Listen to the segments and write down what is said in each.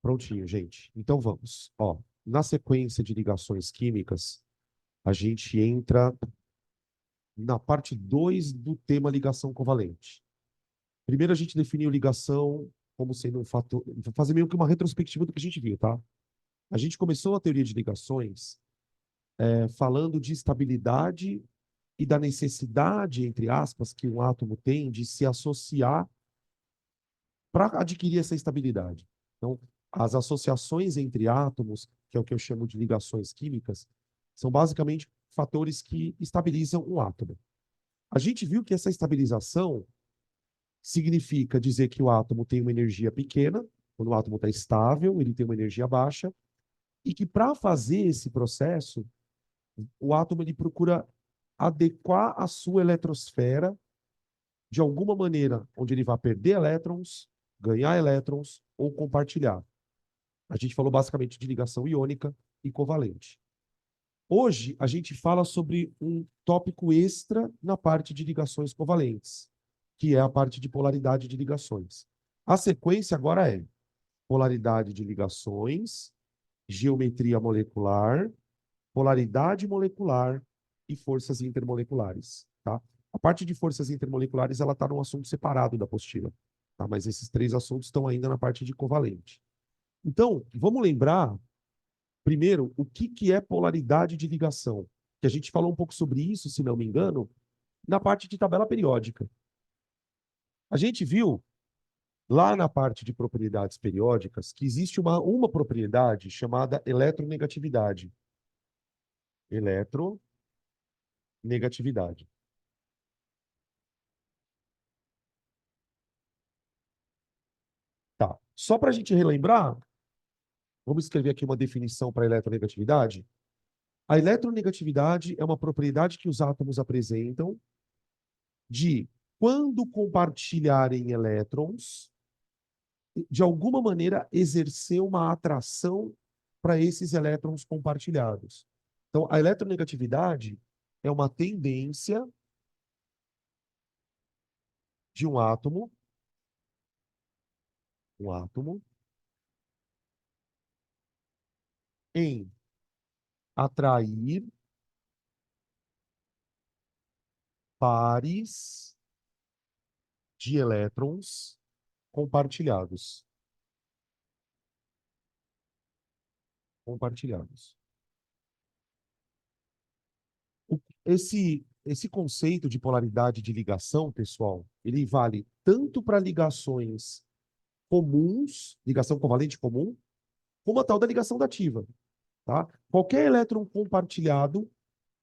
Prontinho, gente. Então vamos. Ó, na sequência de ligações químicas, a gente entra na parte 2 do tema ligação covalente. Primeiro a gente definiu ligação como sendo um fator, vou fazer meio que uma retrospectiva do que a gente viu, tá? A gente começou a teoria de ligações falando de estabilidade e da necessidade, entre aspas, que um átomo tem de se associar para adquirir essa estabilidade. Então, as associações entre átomos, que é o que eu chamo de ligações químicas, são basicamente fatores que estabilizam um átomo. A gente viu que essa estabilização significa dizer que o átomo tem uma energia pequena, quando o átomo está estável, ele tem uma energia baixa, e que para fazer esse processo, o átomo ele procura adequar a sua eletrosfera de alguma maneira, onde ele vai perder elétrons, ganhar elétrons ou compartilhar. A gente falou basicamente de ligação iônica e covalente. Hoje, a gente fala sobre um tópico extra na parte de ligações covalentes, que é a parte de polaridade de ligações. A sequência agora é polaridade de ligações, geometria molecular, polaridade molecular e forças intermoleculares, tá? A parte de forças intermoleculares, ela está num assunto separado da apostila, tá? Mas esses três assuntos estão ainda na parte de covalente. Então, vamos lembrar, primeiro, o que é polaridade de ligação, que a gente falou um pouco sobre isso, se não me engano, na parte de tabela periódica. A gente viu, lá na parte de propriedades periódicas, que existe uma propriedade chamada eletronegatividade. Eletronegatividade. Tá. Só para a gente relembrar, vamos escrever aqui uma definição para a eletronegatividade. A eletronegatividade é uma propriedade que os átomos apresentam de, quando compartilharem elétrons, de alguma maneira exercer uma atração para esses elétrons compartilhados. Então, a eletronegatividade é uma tendência de um átomo em atrair pares de elétrons compartilhados. Compartilhados. Esse conceito de polaridade de ligação, pessoal, ele vale tanto para ligações comuns, ligação covalente comum, como a tal da ligação dativa. Tá? Qualquer elétron compartilhado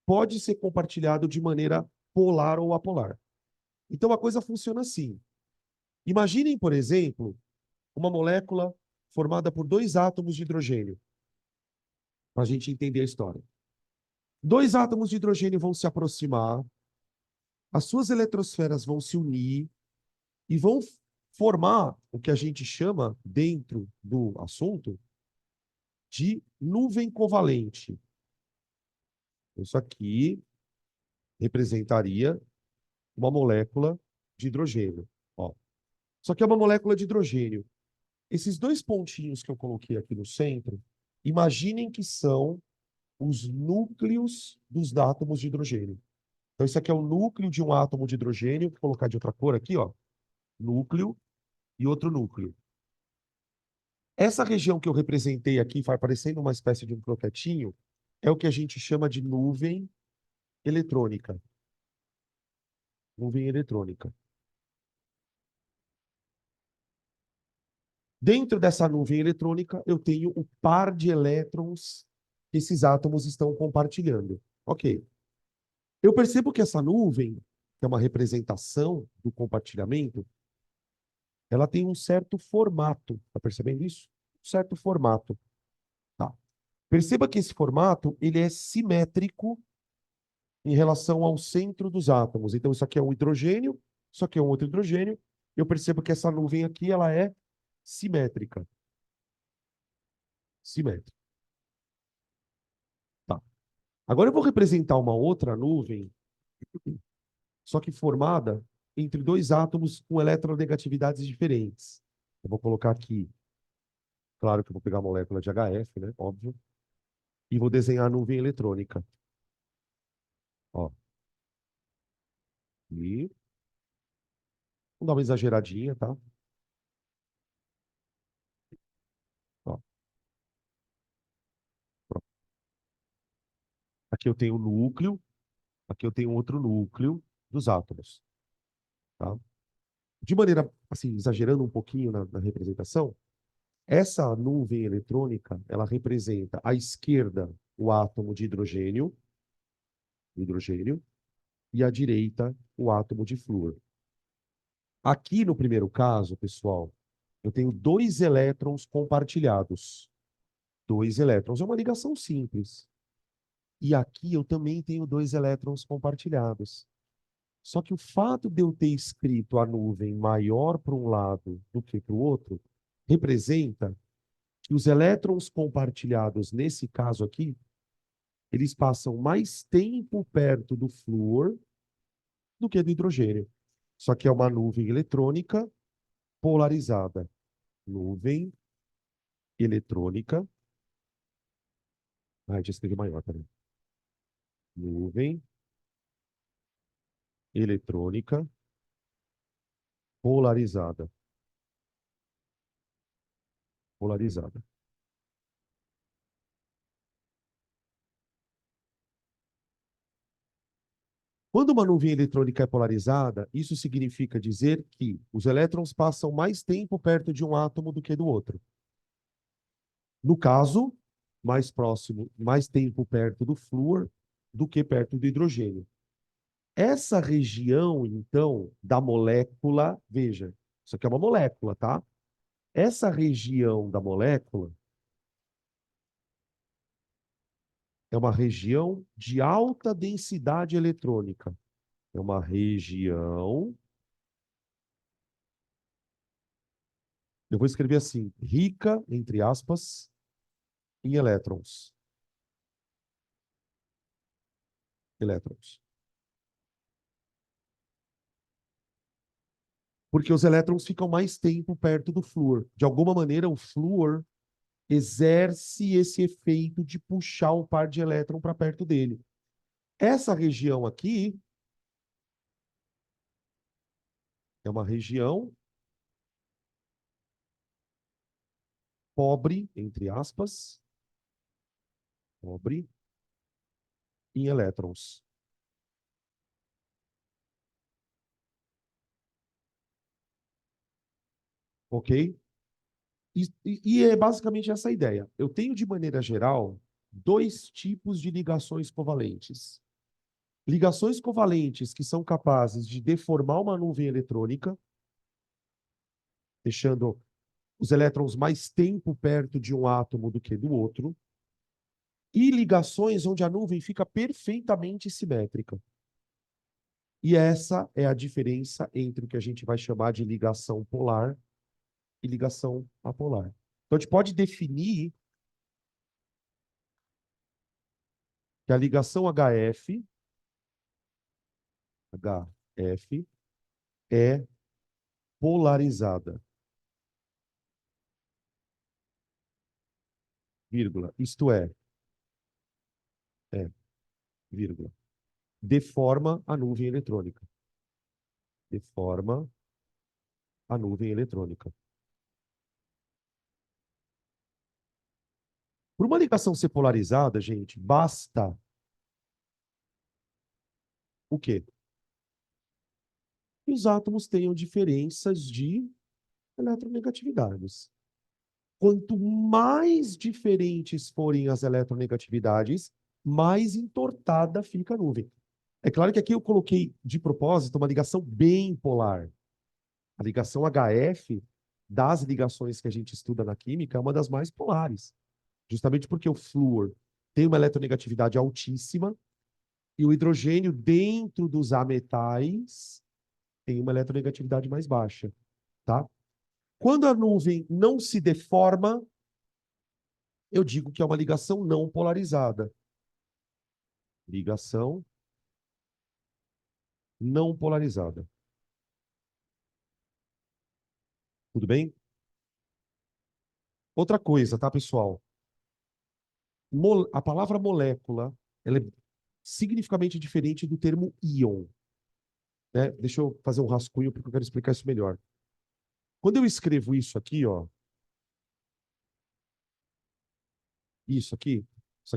pode ser compartilhado de maneira polar ou apolar. Então a coisa funciona assim. Imaginem, por exemplo, uma molécula formada por dois átomos de hidrogênio, para a gente entender a história. Dois átomos de hidrogênio vão se aproximar, as suas eletrosferas vão se unir e vão formar o que a gente chama, dentro do assunto, de nuvem covalente. Isso aqui representaria uma molécula de hidrogênio. Ó. Isso aqui é uma molécula de hidrogênio. Esses dois pontinhos que eu coloquei aqui no centro, imaginem que são os núcleos dos átomos de hidrogênio. Então, isso aqui é o núcleo de um átomo de hidrogênio, vou colocar de outra cor aqui, ó. Núcleo e outro núcleo. Essa região que eu representei aqui, vai parecendo uma espécie de um croquetinho, é o que a gente chama de nuvem eletrônica. Nuvem eletrônica. Dentro dessa nuvem eletrônica, eu tenho o par de elétrons que esses átomos estão compartilhando. Ok. Eu percebo que essa nuvem, que é uma representação do compartilhamento, ela tem um certo formato. Está percebendo isso? Um certo formato. Tá. Perceba que esse formato ele é simétrico em relação ao centro dos átomos. Então, isso aqui é um hidrogênio, isso aqui é um outro hidrogênio. Eu percebo que essa nuvem aqui ela é simétrica. Simétrica. Tá. Agora eu vou representar uma outra nuvem, só que formada entre dois átomos com eletronegatividades diferentes. Eu vou colocar aqui Claro que eu vou pegar a molécula de HF, né? Óbvio. E vou desenhar a nuvem eletrônica. Ó. E vou dar uma exageradinha, tá? Ó. Pronto. Aqui eu tenho o núcleo, aqui eu tenho outro núcleo dos átomos, tá? De maneira, assim, exagerando um pouquinho na representação, essa nuvem eletrônica, ela representa à esquerda o átomo de hidrogênio, e à direita o átomo de flúor. Aqui no primeiro caso, pessoal, eu tenho dois elétrons compartilhados. Dois elétrons. É uma ligação simples. E aqui eu também tenho dois elétrons compartilhados. Só que o fato de eu ter escrito a nuvem maior para um lado do que para o outro, representa que os elétrons compartilhados, nesse caso aqui, eles passam mais tempo perto do flúor do que do hidrogênio. Só que é uma nuvem eletrônica polarizada. Nuvem eletrônica. Ah, já escrevi maior, peraí. Nuvem eletrônica polarizada. Polarizada. Quando uma nuvem eletrônica é polarizada, isso significa dizer que os elétrons passam mais tempo perto de um átomo do que do outro. No caso, mais próximo, mais tempo perto do flúor do que perto do hidrogênio. Essa região, então, da molécula, veja, isso aqui é uma molécula, tá? Essa região da molécula é uma região de alta densidade eletrônica. É uma região, eu vou escrever assim, rica, entre aspas, em elétrons. Elétrons. Porque os elétrons ficam mais tempo perto do flúor. De alguma maneira, o flúor exerce esse efeito de puxar um par de elétron para perto dele. Essa região aqui é uma região pobre, entre aspas, pobre em elétrons. Ok? E é basicamente essa a ideia. Eu tenho, de maneira geral, dois tipos de ligações covalentes. Ligações covalentes que são capazes de deformar uma nuvem eletrônica, deixando os elétrons mais tempo perto de um átomo do que do outro, e ligações onde a nuvem fica perfeitamente simétrica. E essa é a diferença entre o que a gente vai chamar de ligação polar e ligação apolar. Então, a gente pode definir que a ligação HF é polarizada, vírgula, isto vírgula, deforma a nuvem eletrônica. Deforma a nuvem eletrônica. Por uma ligação ser polarizada, gente, basta o quê? Que os átomos tenham diferenças de eletronegatividades. Quanto mais diferentes forem as eletronegatividades, mais entortada fica a nuvem. É claro que aqui eu coloquei de propósito uma ligação bem polar. A ligação HF, das ligações que a gente estuda na química, é uma das mais polares. Justamente porque o flúor tem uma eletronegatividade altíssima e o hidrogênio, dentro dos ametais, tem uma eletronegatividade mais baixa, tá? Quando a nuvem não se deforma, eu digo que é uma ligação não polarizada. Ligação não polarizada. Tudo bem? Outra coisa, tá, pessoal? A palavra molécula, ela é significativamente diferente do termo íon, né? Deixa eu fazer um rascunho porque eu quero explicar isso melhor. Quando eu escrevo ó, isso aqui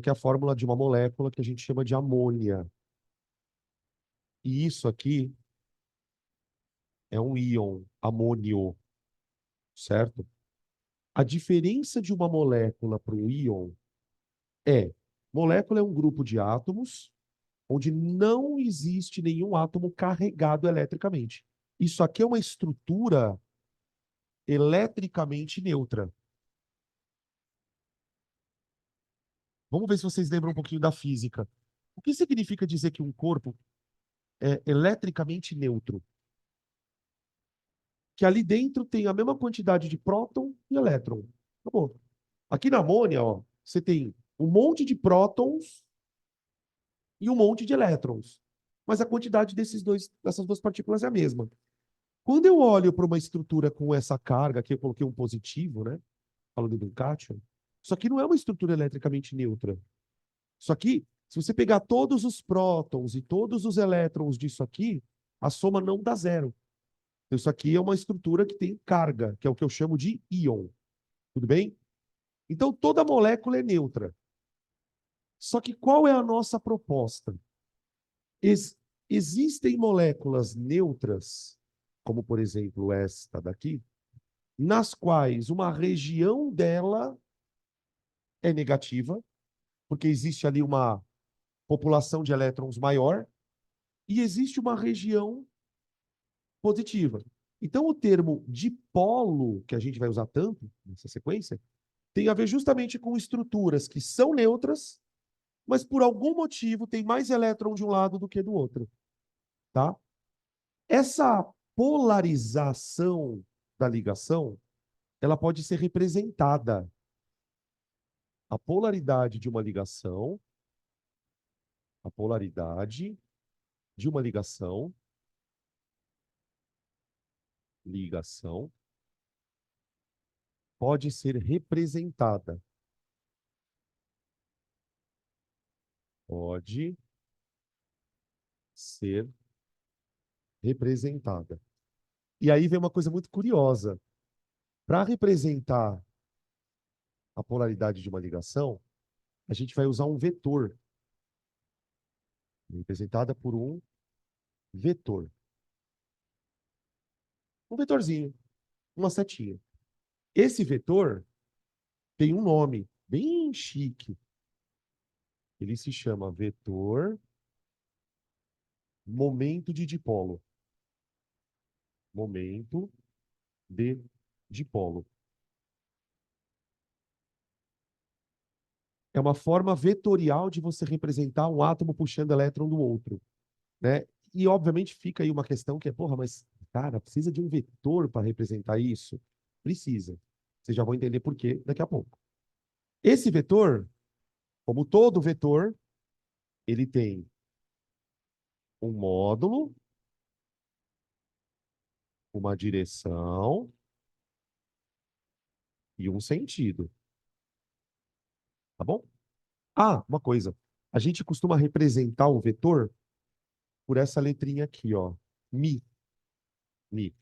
é a fórmula de uma molécula que a gente chama de amônia. E isso aqui é um íon, amônio, certo? A diferença de uma molécula para um íon é, molécula é um grupo de átomos onde não existe nenhum átomo carregado eletricamente. Isso aqui é uma estrutura eletricamente neutra. Vamos ver se vocês lembram um pouquinho da física. O que significa dizer que um corpo é eletricamente neutro? Que ali dentro tem a mesma quantidade de próton e elétron. Acabou. Aqui na amônia, ó, você tem um monte de prótons e um monte de elétrons. Mas a quantidade dessas duas partículas é a mesma. Quando eu olho para uma estrutura com essa carga, aqui eu coloquei um positivo, né? Falando do cátion, isso aqui não é uma estrutura eletricamente neutra. Isso aqui, se você pegar todos os prótons e todos os elétrons disso aqui, a soma não dá zero. Então, isso aqui é uma estrutura que tem carga, que é o que eu chamo de íon. Tudo bem? Então, toda molécula é neutra. Só que qual é a nossa proposta? Ex Existem moléculas neutras, como por exemplo esta daqui, nas quais uma região dela é negativa, porque existe ali uma população de elétrons maior, e existe uma região positiva. Então, o termo dipolo, que a gente vai usar tanto nessa sequência, tem a ver justamente com estruturas que são neutras, mas por algum motivo tem mais elétron de um lado do que do outro, tá? Essa polarização da ligação, ela pode ser representada. A polaridade de uma ligação, a polaridade de uma ligação pode ser representada. Pode ser representada. E aí vem uma coisa muito curiosa. Para representar a polaridade de uma ligação, a gente vai usar um vetor, representada por um vetor. Um vetorzinho, uma setinha. Esse vetor tem um nome bem chique. Ele se chama vetor momento de dipolo. Momento de dipolo. É uma forma vetorial de você representar um átomo puxando elétron do outro, né? E, obviamente, fica aí uma questão que é, porra, mas, cara, precisa de um vetor para representar isso? Precisa. Vocês já vão entender por quê daqui a pouco. Esse vetor, como todo vetor, ele tem um módulo, uma direção e um sentido. Tá bom? Ah, uma coisa. A gente costuma representar o vetor por essa letrinha aqui, ó. Mi. Mi.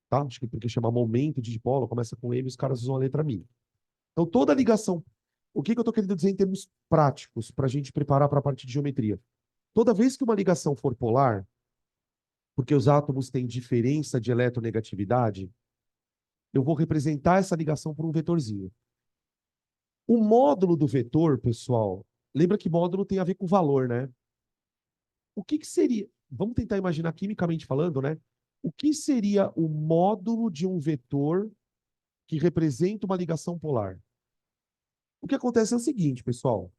Tá? Acho que porque chama momento de dipolo, começa com M, os caras usam a letra Mi. Então, toda ligação. O que eu estou querendo dizer em termos práticos, para a gente preparar para a parte de geometria? Toda vez que uma ligação for polar, porque os átomos têm diferença de eletronegatividade, eu vou representar essa ligação por um vetorzinho. O módulo do vetor, pessoal, lembra que módulo tem a ver com valor, né? O que seria? Vamos tentar imaginar quimicamente falando, né? O que seria o módulo de um vetor que representa uma ligação polar? O que acontece é o seguinte, pessoal.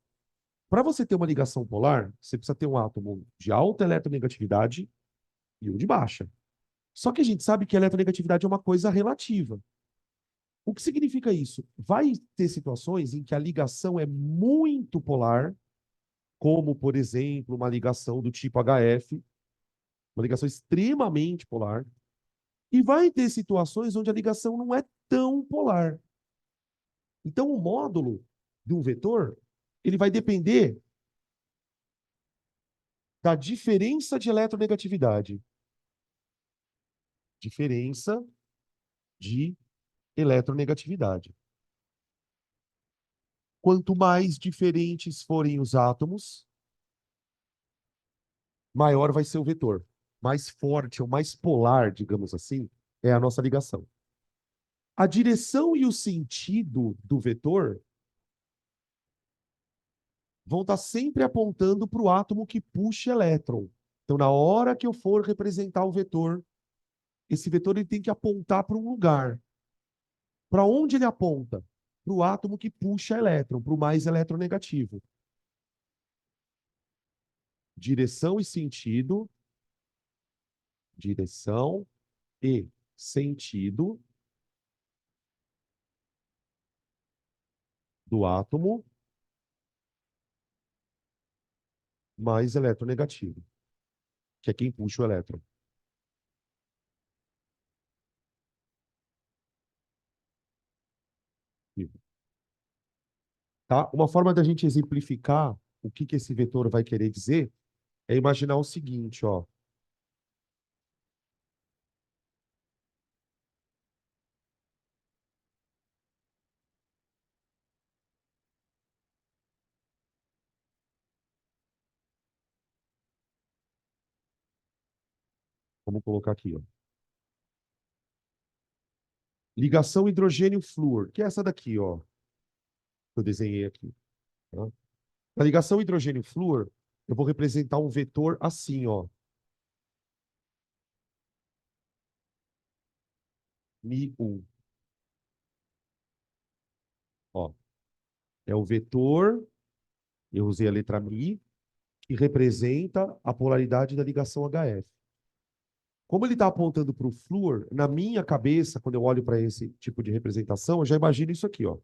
Para você ter uma ligação polar, você precisa ter um átomo de alta eletronegatividade e um de baixa. Só que a gente sabe que a eletronegatividade é uma coisa relativa. O que significa isso? Vai ter situações em que a ligação é muito polar, como, por exemplo, uma ligação do tipo HF, uma ligação extremamente polar, E vai ter situações onde a ligação não é tão polar. Então, o módulo de um vetor, ele vai depender da diferença de eletronegatividade. Diferença de eletronegatividade. Quanto mais diferentes forem os átomos, maior vai ser o vetor. Mais forte ou mais polar, digamos assim, é a nossa ligação. A direção e o sentido do vetor vão estar sempre apontando para o átomo que puxa elétron. Então, na hora que eu for representar o vetor, esse vetor ele tem que apontar para um lugar. Para onde ele aponta? Para o átomo que puxa elétron, para o mais eletronegativo. Direção e sentido. Direção e sentido do átomo mais eletronegativo, que é quem puxa o elétron. Tá? Uma forma da gente exemplificar o que esse vetor vai querer dizer é imaginar o seguinte, ó. Vamos colocar aqui, ó. Ligação hidrogênio-flúor, que é essa daqui, ó, que eu desenhei aqui. Tá? Na ligação hidrogênio-flúor, eu vou representar um vetor assim, ó. Mi1. Ó, é o vetor, eu usei a letra Mi, que representa a polaridade da ligação HF. Como ele está apontando para o flúor, na minha cabeça, quando eu olho para esse tipo de representação, eu já imagino isso aqui, ó.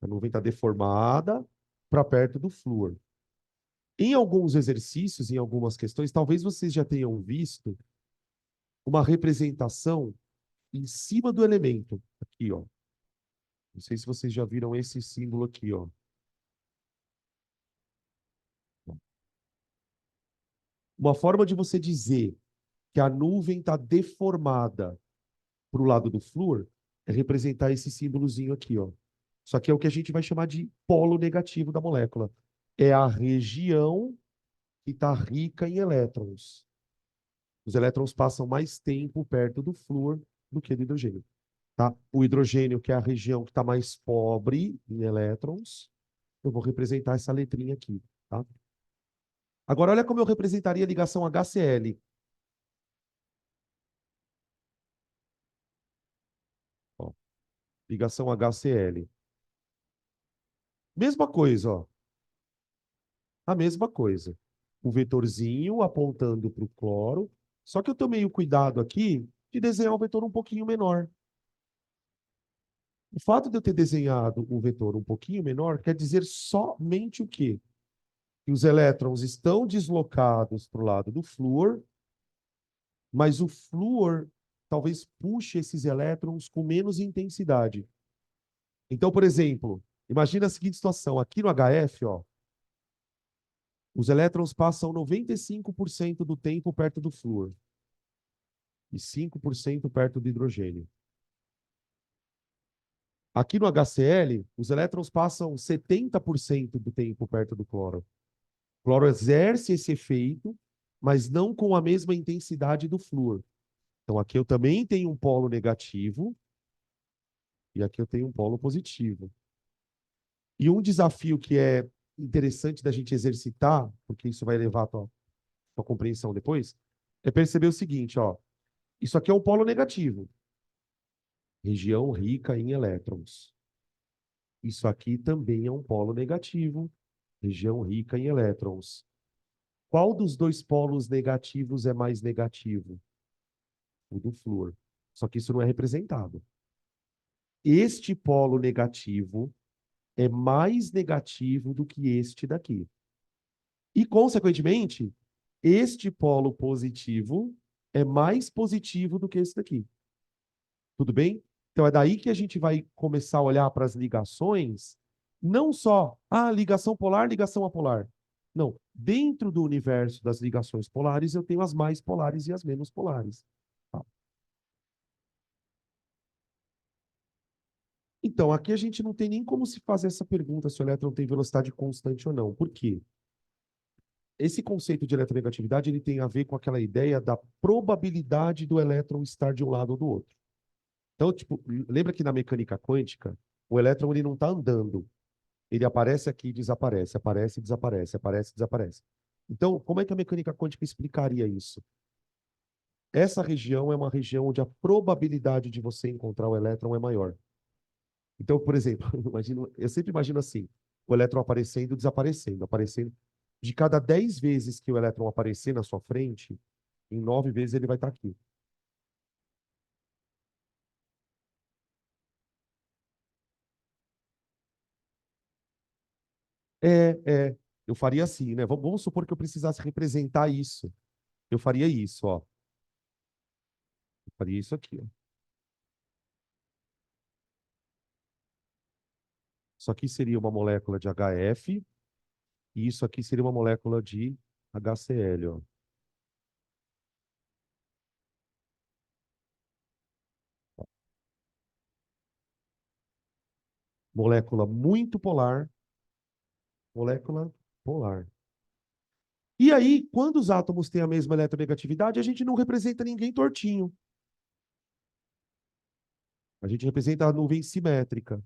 A nuvem está deformada para perto do flúor. Em alguns exercícios, em algumas questões, talvez vocês já tenham visto uma representação em cima do elemento. Aqui, ó. Não sei se vocês já viram esse símbolo aqui, ó. Uma forma de você dizer que a nuvem está deformada para o lado do flúor é representar esse símbolozinho aqui, ó. Só que é o que a gente vai chamar de polo negativo da molécula. É a região que está rica em elétrons. Os elétrons passam mais tempo perto do flúor do que do hidrogênio. Tá? O hidrogênio, que é a região que está mais pobre em elétrons, eu vou representar essa letrinha aqui. Tá? Agora, olha como eu representaria a ligação HCl. Ó, ligação HCl. Mesma coisa, ó. A mesma coisa. O vetorzinho apontando para o cloro, só que eu tomei o cuidado aqui de desenhar um vetor um pouquinho menor. O fato de eu ter desenhado um vetor um pouquinho menor quer dizer somente o quê? Que os elétrons estão deslocados para o lado do flúor, mas o flúor talvez puxe esses elétrons com menos intensidade. Então, por exemplo, imagina a seguinte situação. Aqui no HF, ó, os elétrons passam 95% do tempo perto do flúor e 5% perto do hidrogênio. Aqui no HCl, os elétrons passam 70% do tempo perto do cloro. O cloro exerce esse efeito, mas não com a mesma intensidade do flúor. Então, aqui eu também tenho um polo negativo e aqui eu tenho um polo positivo. E um desafio que é interessante da gente exercitar, porque isso vai levar a tua compreensão depois, é perceber o seguinte, ó. Isso aqui é um polo negativo. Região rica em elétrons. Isso aqui também é um polo negativo. Região rica em elétrons. Qual dos dois polos negativos é mais negativo? O do flúor. Só que isso não é representado. Este polo negativo é mais negativo do que este daqui. E, consequentemente, este polo positivo é mais positivo do que esse daqui. Tudo bem? Então é daí que a gente vai começar a olhar para as ligações, não só ligação polar, ligação apolar. Não, dentro do universo das ligações polares, eu tenho as mais polares e as menos polares. Tá? Então, aqui a gente não tem nem como se fazer essa pergunta se o elétron tem velocidade constante ou não. Por quê? Esse conceito de eletronegatividade ele tem a ver com aquela ideia da probabilidade do elétron estar de um lado ou do outro. Então, tipo, lembra que na mecânica quântica, o elétron ele não está andando. Ele aparece aqui e desaparece, aparece e desaparece, aparece e desaparece. Então, como é que a mecânica quântica explicaria isso? Essa região é uma região onde a probabilidade de você encontrar o elétron é maior. Então, por exemplo, eu sempre imagino assim, o elétron aparecendo, desaparecendo, aparecendo. De cada 10 vezes que o elétron aparecer na sua frente, em 9 vezes ele vai estar aqui. É, eu faria assim, né? Vamos supor que eu precisasse representar isso. Eu faria isso, ó. Eu faria isso aqui, ó. Isso aqui seria uma molécula de HF e isso aqui seria uma molécula de HCl, ó. Molécula muito polar, molécula polar. E aí, quando os átomos têm a mesma eletronegatividade, a gente não representa ninguém tortinho. A gente representa a nuvem simétrica.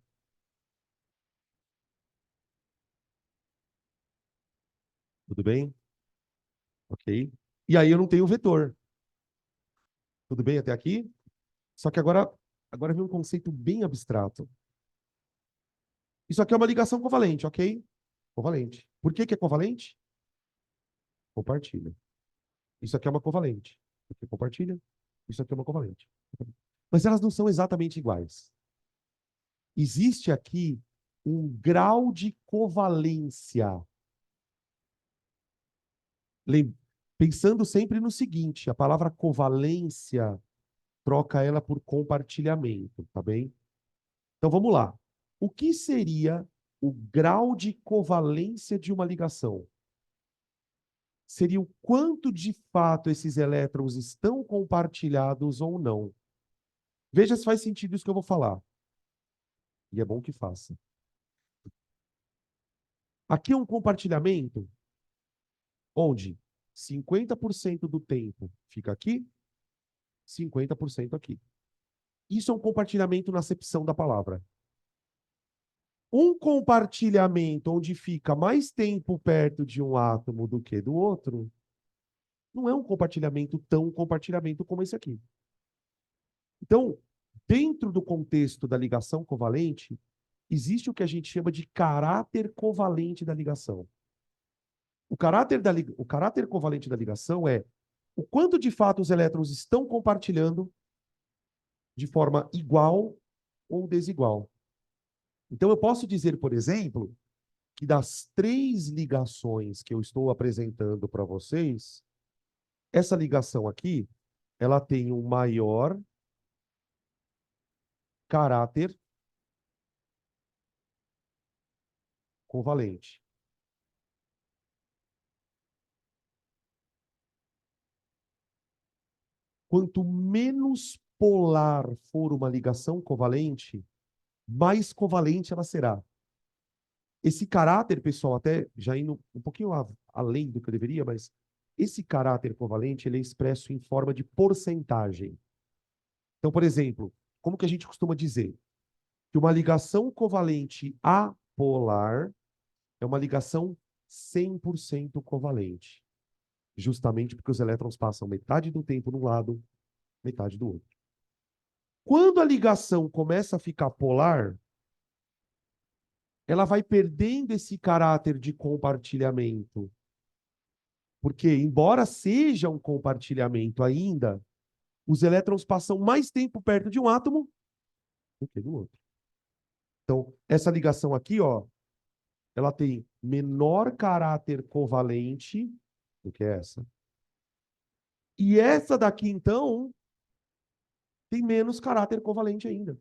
Tudo bem? Ok? E aí eu não tenho vetor. Tudo bem até aqui? Só que agora vem um conceito bem abstrato. Isso aqui é uma ligação covalente, ok? Covalente. Por que que é covalente? Compartilha. Isso aqui é uma covalente. Isso aqui compartilha. Isso aqui é uma covalente. Mas elas não são exatamente iguais. Existe aqui um grau de covalência. Pensando sempre no seguinte, a palavra covalência troca ela por compartilhamento, tá bem? Então vamos lá. O que seria o grau de covalência de uma ligação? Seria o quanto de fato esses elétrons estão compartilhados ou não. Veja se faz sentido isso que eu vou falar. E é bom que faça. Aqui é um compartilhamento onde 50% do tempo fica aqui, 50% aqui. Isso é um compartilhamento na acepção da palavra. Um compartilhamento onde fica mais tempo perto de um átomo do que do outro, não é um compartilhamento tão compartilhamento como esse aqui. Então, dentro do contexto da ligação covalente, existe o que a gente chama de caráter covalente da ligação. O caráter covalente da ligação é o quanto de fato os elétrons estão compartilhando de forma igual ou desigual. Então, eu posso dizer, por exemplo, que das 3 ligações que eu estou apresentando para vocês, essa ligação aqui, ela tem um maior caráter covalente. Quanto menos polar for uma ligação covalente, mais covalente ela será. Esse caráter, pessoal, até já indo um pouquinho além do que eu deveria, mas esse caráter covalente ele é expresso em forma de porcentagem. Então, por exemplo, como que a gente costuma dizer? Que uma ligação covalente apolar é uma ligação 100% covalente. Justamente porque os elétrons passam metade do tempo num lado, metade do outro. Quando a ligação começa a ficar polar, ela vai perdendo esse caráter de compartilhamento. Porque, embora seja um compartilhamento ainda, os elétrons passam mais tempo perto de um átomo do que do outro. Então, essa ligação aqui, ó, ela tem menor caráter covalente do que essa. E essa daqui, então, tem menos caráter covalente ainda.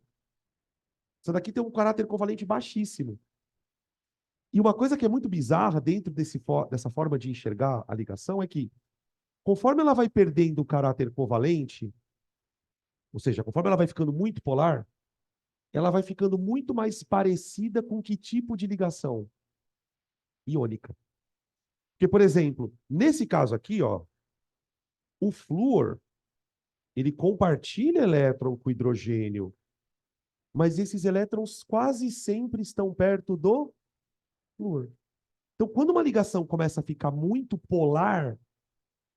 Essa daqui tem um caráter covalente baixíssimo. E uma coisa que é muito bizarra dentro dessa forma de enxergar a ligação é que, conforme ela vai perdendo o caráter covalente, ou seja, conforme ela vai ficando muito polar, ela vai ficando muito mais parecida com que tipo de ligação? Iônica. Porque, por exemplo, nesse caso aqui, ó, o flúor, ele compartilha elétron com hidrogênio, mas esses elétrons quase sempre estão perto do flúor. Então, quando uma ligação começa a ficar muito polar,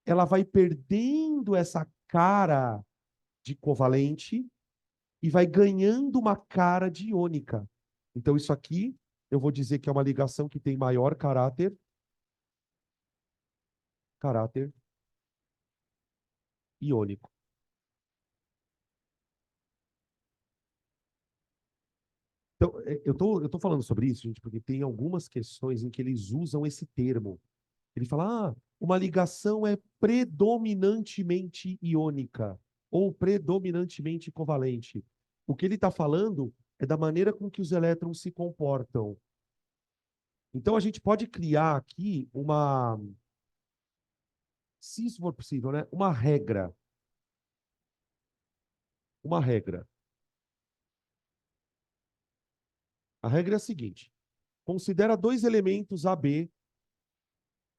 ela vai perdendo essa cara de covalente e vai ganhando uma cara de iônica. Então, isso aqui, eu vou dizer que é uma ligação que tem maior caráter iônico. Então, eu tô falando sobre isso, gente, porque tem algumas questões em que eles usam esse termo. Ele fala, uma ligação é predominantemente iônica ou predominantemente covalente. O que ele está falando é da maneira com que os elétrons se comportam. Então, a gente pode criar aqui se isso for possível, né, uma regra. Uma regra. A regra é a seguinte: considera dois elementos AB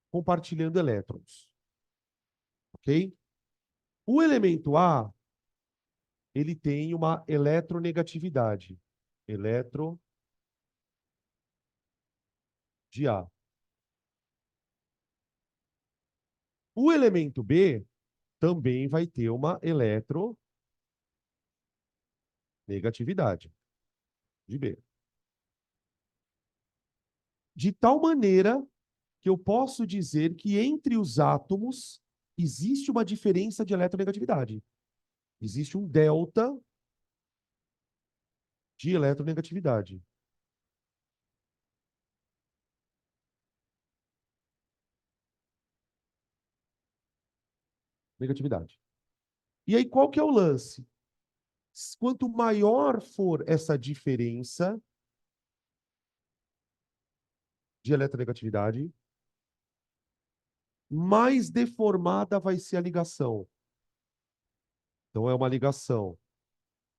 compartilhando elétrons, ok? O elemento A, ele tem uma eletronegatividade. Eletro de A. O elemento B também vai ter uma eletronegatividade de B. De tal maneira que eu posso dizer que entre os átomos existe uma diferença de eletronegatividade. Existe um delta de eletronegatividade. Negatividade. E aí, qual que é o lance? Quanto maior for essa diferença de eletronegatividade, mais deformada vai ser a ligação. Então, é uma ligação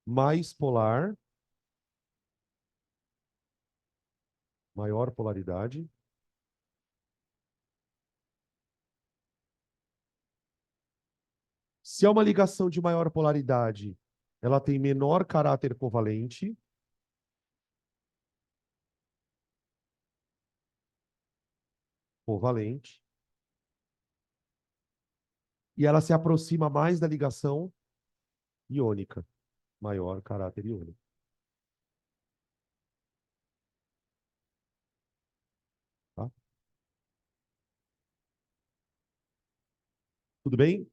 mais polar, maior polaridade. Se é uma ligação de maior polaridade, ela tem menor caráter covalente. Covalente. E ela se aproxima mais da ligação iônica. Maior caráter iônico. Tá? Tudo bem?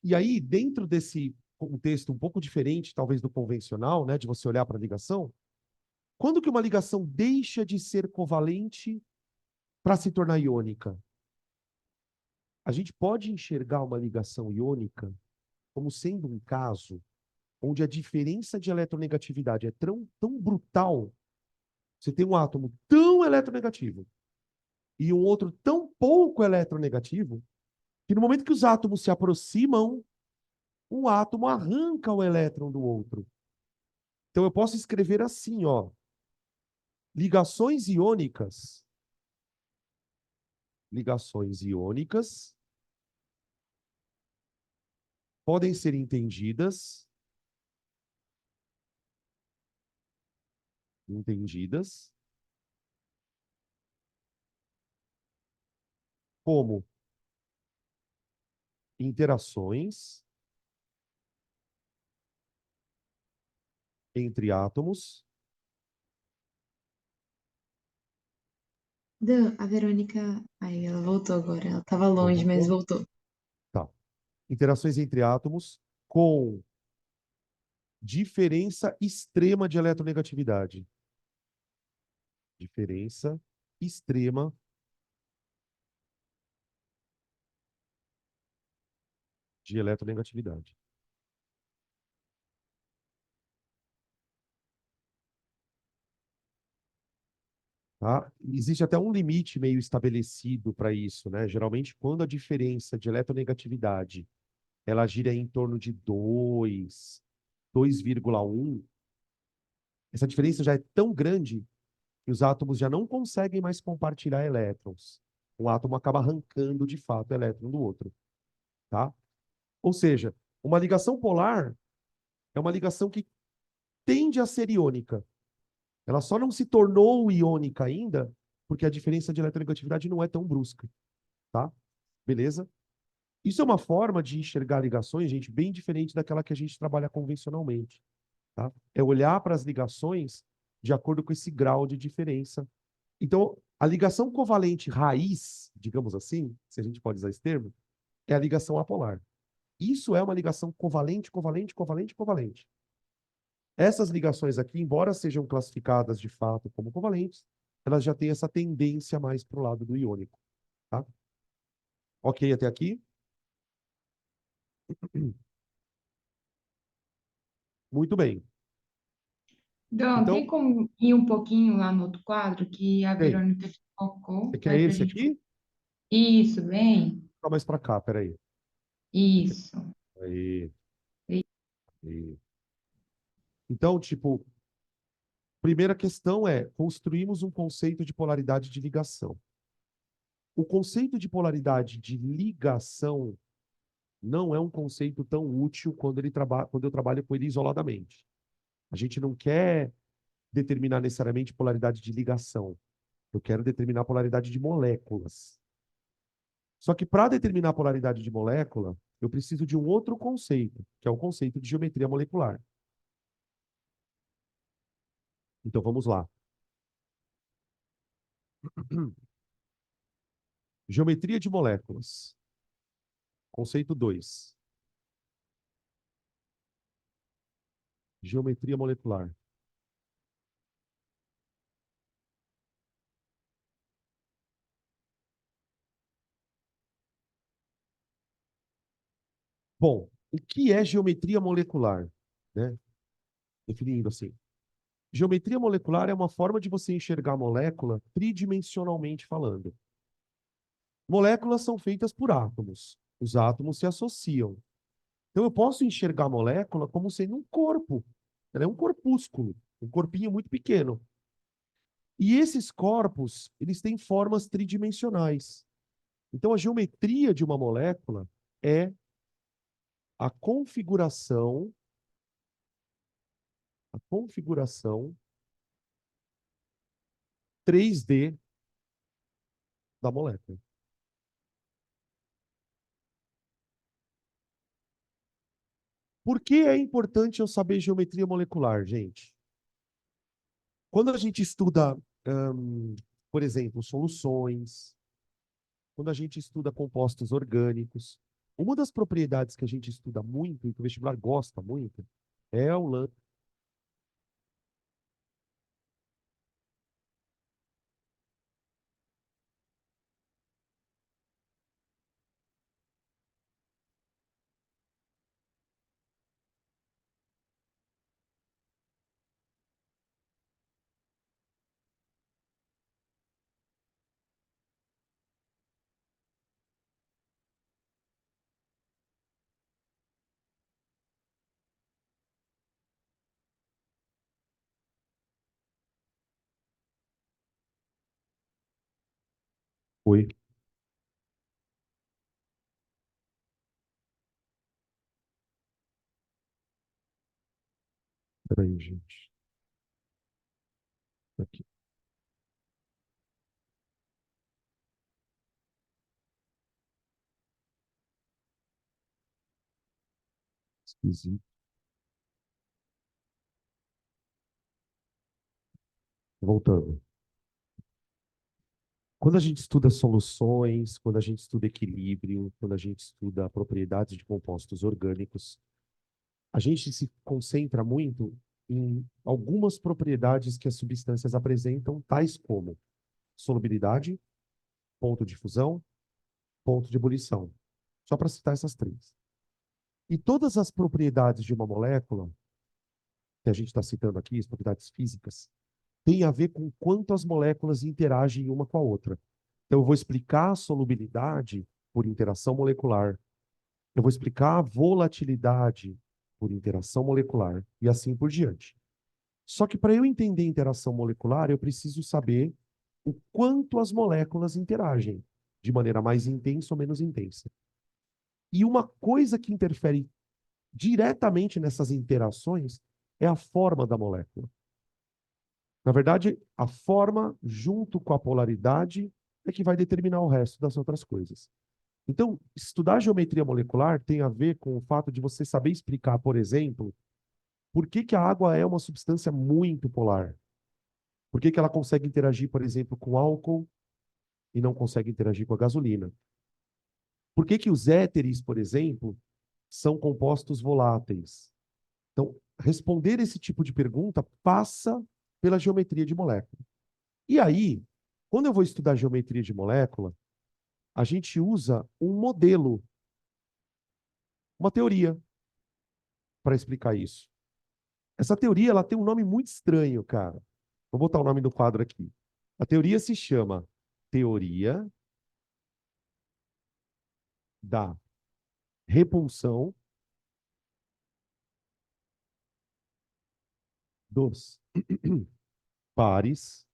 E aí, dentro desse contexto um pouco diferente, talvez do convencional, né, de você olhar para a ligação, quando que uma ligação deixa de ser covalente para se tornar iônica? A gente pode enxergar uma ligação iônica como sendo um caso onde a diferença de eletronegatividade é tão brutal. Você tem um átomo tão eletronegativo e um outro tão pouco eletronegativo, que no momento que os átomos se aproximam, um átomo arranca o elétron do outro. Então eu posso escrever assim, ó, ligações iônicas podem ser entendidas como interações entre átomos. Dan, a Verônica. Aí, ela voltou agora. Ela tava longe, mas Voltou? voltou. Tá. Interações entre átomos com diferença extrema de eletronegatividade. Diferença extrema de eletronegatividade. Tá? Existe até um limite meio estabelecido para isso, né? Geralmente, quando a diferença de eletronegatividade ela gira em torno de 2,1, essa diferença já é tão grande que os átomos já não conseguem mais compartilhar elétrons. O átomo acaba arrancando, de fato, o elétron do outro, tá? Ou seja, uma ligação polar é uma ligação que tende a ser iônica. Ela só não se tornou iônica ainda porque a diferença de eletronegatividade não é tão brusca, tá? Beleza? Isso é uma forma de enxergar ligações, gente, bem diferente daquela que a gente trabalha convencionalmente, tá? É olhar para as ligações de acordo com esse grau de diferença. Então, a ligação covalente raiz, digamos assim, se a gente pode usar esse termo, é a ligação apolar. Isso é uma ligação covalente, covalente, covalente, covalente. Essas ligações aqui, embora sejam classificadas de fato como covalentes, elas já têm essa tendência mais para o lado do iônico, tá? Ok até aqui? Muito bem. Então, tem Então, como ir um pouquinho lá no outro quadro que a tem. Verônica Você colocou, quer daí para a esse gente. aqui? Isso, bem. Tá mais para cá, peraí. Isso. Aí, aí. Então, tipo, primeira questão é, construímos um conceito de polaridade de ligação. O conceito de polaridade de ligação não é um conceito tão útil quando eu trabalho com ele isoladamente. A gente não quer determinar necessariamente polaridade de ligação. Eu quero determinar a polaridade de moléculas. Só que para determinar a polaridade de molécula, eu preciso de um outro conceito, que é o conceito de geometria molecular. Então vamos lá. Geometria de moléculas. Conceito 2. Geometria molecular. Bom, o que é geometria molecular? Né? Definindo assim. Geometria molecular é uma forma de você enxergar a molécula tridimensionalmente falando. Moléculas são feitas por átomos. Os átomos se associam. Então eu posso enxergar a molécula como sendo um corpo. Ela é um corpúsculo, um corpinho muito pequeno. E esses corpos, eles têm formas tridimensionais. Então a geometria de uma molécula é a configuração 3D da molécula. Por que é importante eu saber geometria molecular, gente? Quando a gente estuda, por exemplo, soluções, quando a gente estuda compostos orgânicos, uma das propriedades que a gente estuda muito e que o vestibular gosta muito é o lance. Oi, peraí, gente. Aqui, esquisito. Voltando. Quando a gente estuda soluções, quando a gente estuda equilíbrio, quando a gente estuda propriedades de compostos orgânicos, a gente se concentra muito em algumas propriedades que as substâncias apresentam, tais como solubilidade, ponto de fusão, ponto de ebulição. Só para citar essas três. E todas as propriedades de uma molécula, que a gente está citando aqui, as propriedades físicas, têm a ver com quanto as moléculas interagem uma com a outra. Então, eu vou explicar a solubilidade por interação molecular. Eu vou explicar a volatilidade por interação molecular e assim por diante. Só que para eu entender interação molecular, eu preciso saber o quanto as moléculas interagem, de maneira mais intensa ou menos intensa. E uma coisa que interfere diretamente nessas interações é a forma da molécula. Na verdade, a forma, junto com a polaridade, é que vai determinar o resto das outras coisas. Então, estudar geometria molecular tem a ver com o fato de você saber explicar, por exemplo, por que que a água é uma substância muito polar. Por que que ela consegue interagir, por exemplo, com álcool e não consegue interagir com a gasolina? Por que que os éteres, por exemplo, são compostos voláteis? Então, responder esse tipo de pergunta passa pela geometria de molécula. E aí, quando eu vou estudar geometria de molécula, a gente usa um modelo, uma teoria, para explicar isso. Essa teoria, ela tem um nome muito estranho, cara. Vou botar o nome do quadro aqui. A teoria se chama Teoria da Repulsão dos pares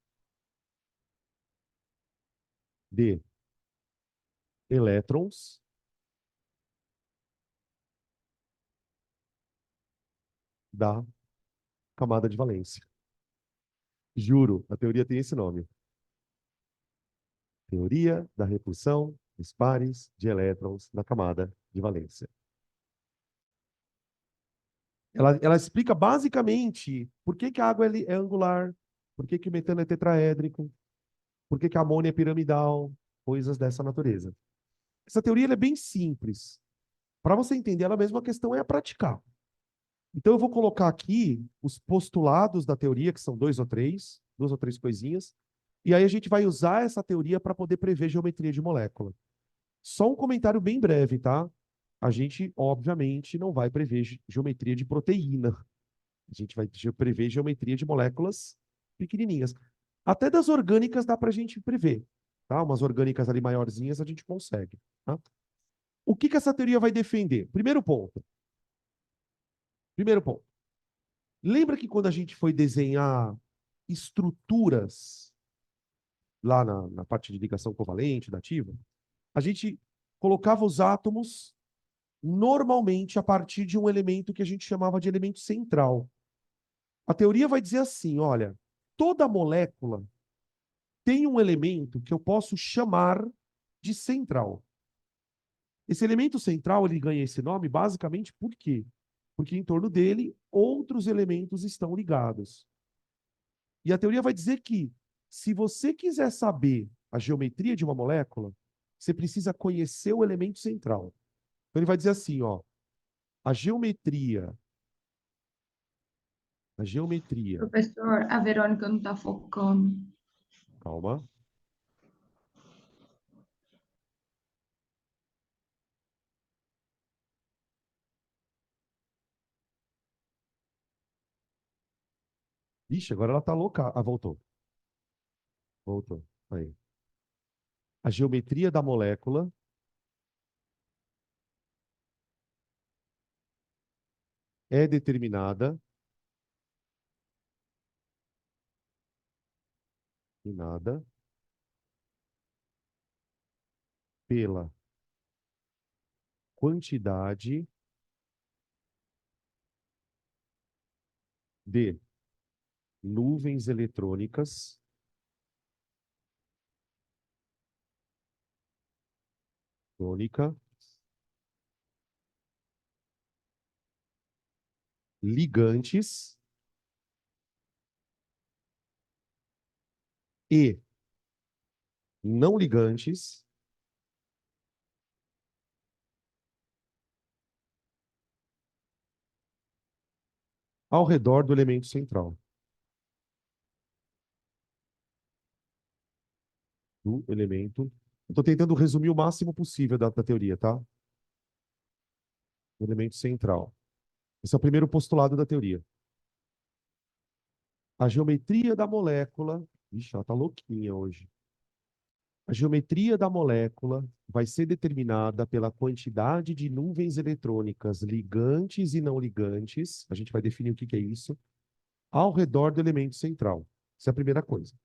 de elétrons da camada de valência. Juro, a teoria tem esse nome. Teoria da repulsão dos pares de elétrons da camada de valência. Ela explica basicamente por que que a água é angular, por que que o metano é tetraédrico, por que que a amônia é piramidal, coisas dessa natureza. Essa teoria ela é bem simples. Para você entender ela mesmo, a questão é a praticar. Então, eu vou colocar aqui os postulados da teoria, que são duas ou três coisinhas, e aí a gente vai usar essa teoria para poder prever geometria de molécula. Só um comentário bem breve, tá? A gente, obviamente, não vai prever geometria de proteína. A gente vai prever geometria de moléculas pequenininhas. Até das orgânicas dá para a gente prever, tá? Umas orgânicas ali maiorzinhas a gente consegue, tá? O que que essa teoria vai defender? Primeiro ponto. Primeiro ponto. Lembra que quando a gente foi desenhar estruturas lá na parte de ligação covalente, dativa, a gente colocava os átomos normalmente a partir de um elemento que a gente chamava de elemento central. A teoria vai dizer assim, olha, toda molécula tem um elemento que eu posso chamar de central. Esse elemento central, ele ganha esse nome basicamente por quê? Porque em torno dele outros elementos estão ligados. E a teoria vai dizer que, se você quiser saber a geometria de uma molécula, você precisa conhecer o elemento central. Então ele vai dizer assim, ó, a geometria, a geometria, Professor, a Verônica não está focando. calma. Ixi, agora ela tá louca. Ah, voltou. Voltou. Aí. A geometria da molécula é determinada pela quantidade de nuvens eletrônicas tônica ligantes e não ligantes ao redor do elemento central. Do elemento. Estou tentando resumir o máximo possível da teoria, tá? no elemento central. Esse é o primeiro postulado da teoria. A geometria da molécula... Ixi, ela tá louquinha hoje. A geometria da molécula vai ser determinada pela quantidade de nuvens eletrônicas ligantes e não ligantes. A gente vai definir o que é isso. Ao redor do elemento central. Essa é a primeira coisa.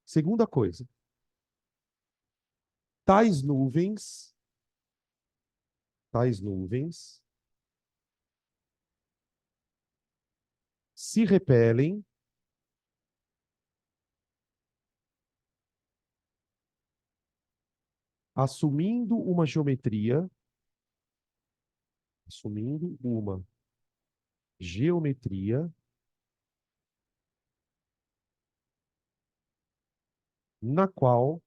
Segunda coisa. Tais nuvens se repelem assumindo uma geometria na qual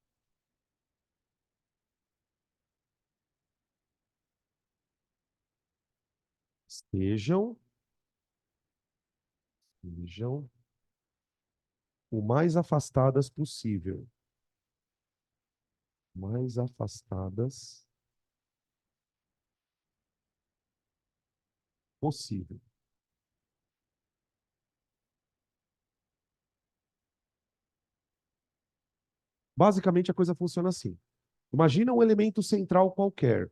estejam o mais afastadas possível. Mais afastadas possível. Basicamente, a coisa funciona assim. Imagina um elemento central qualquer.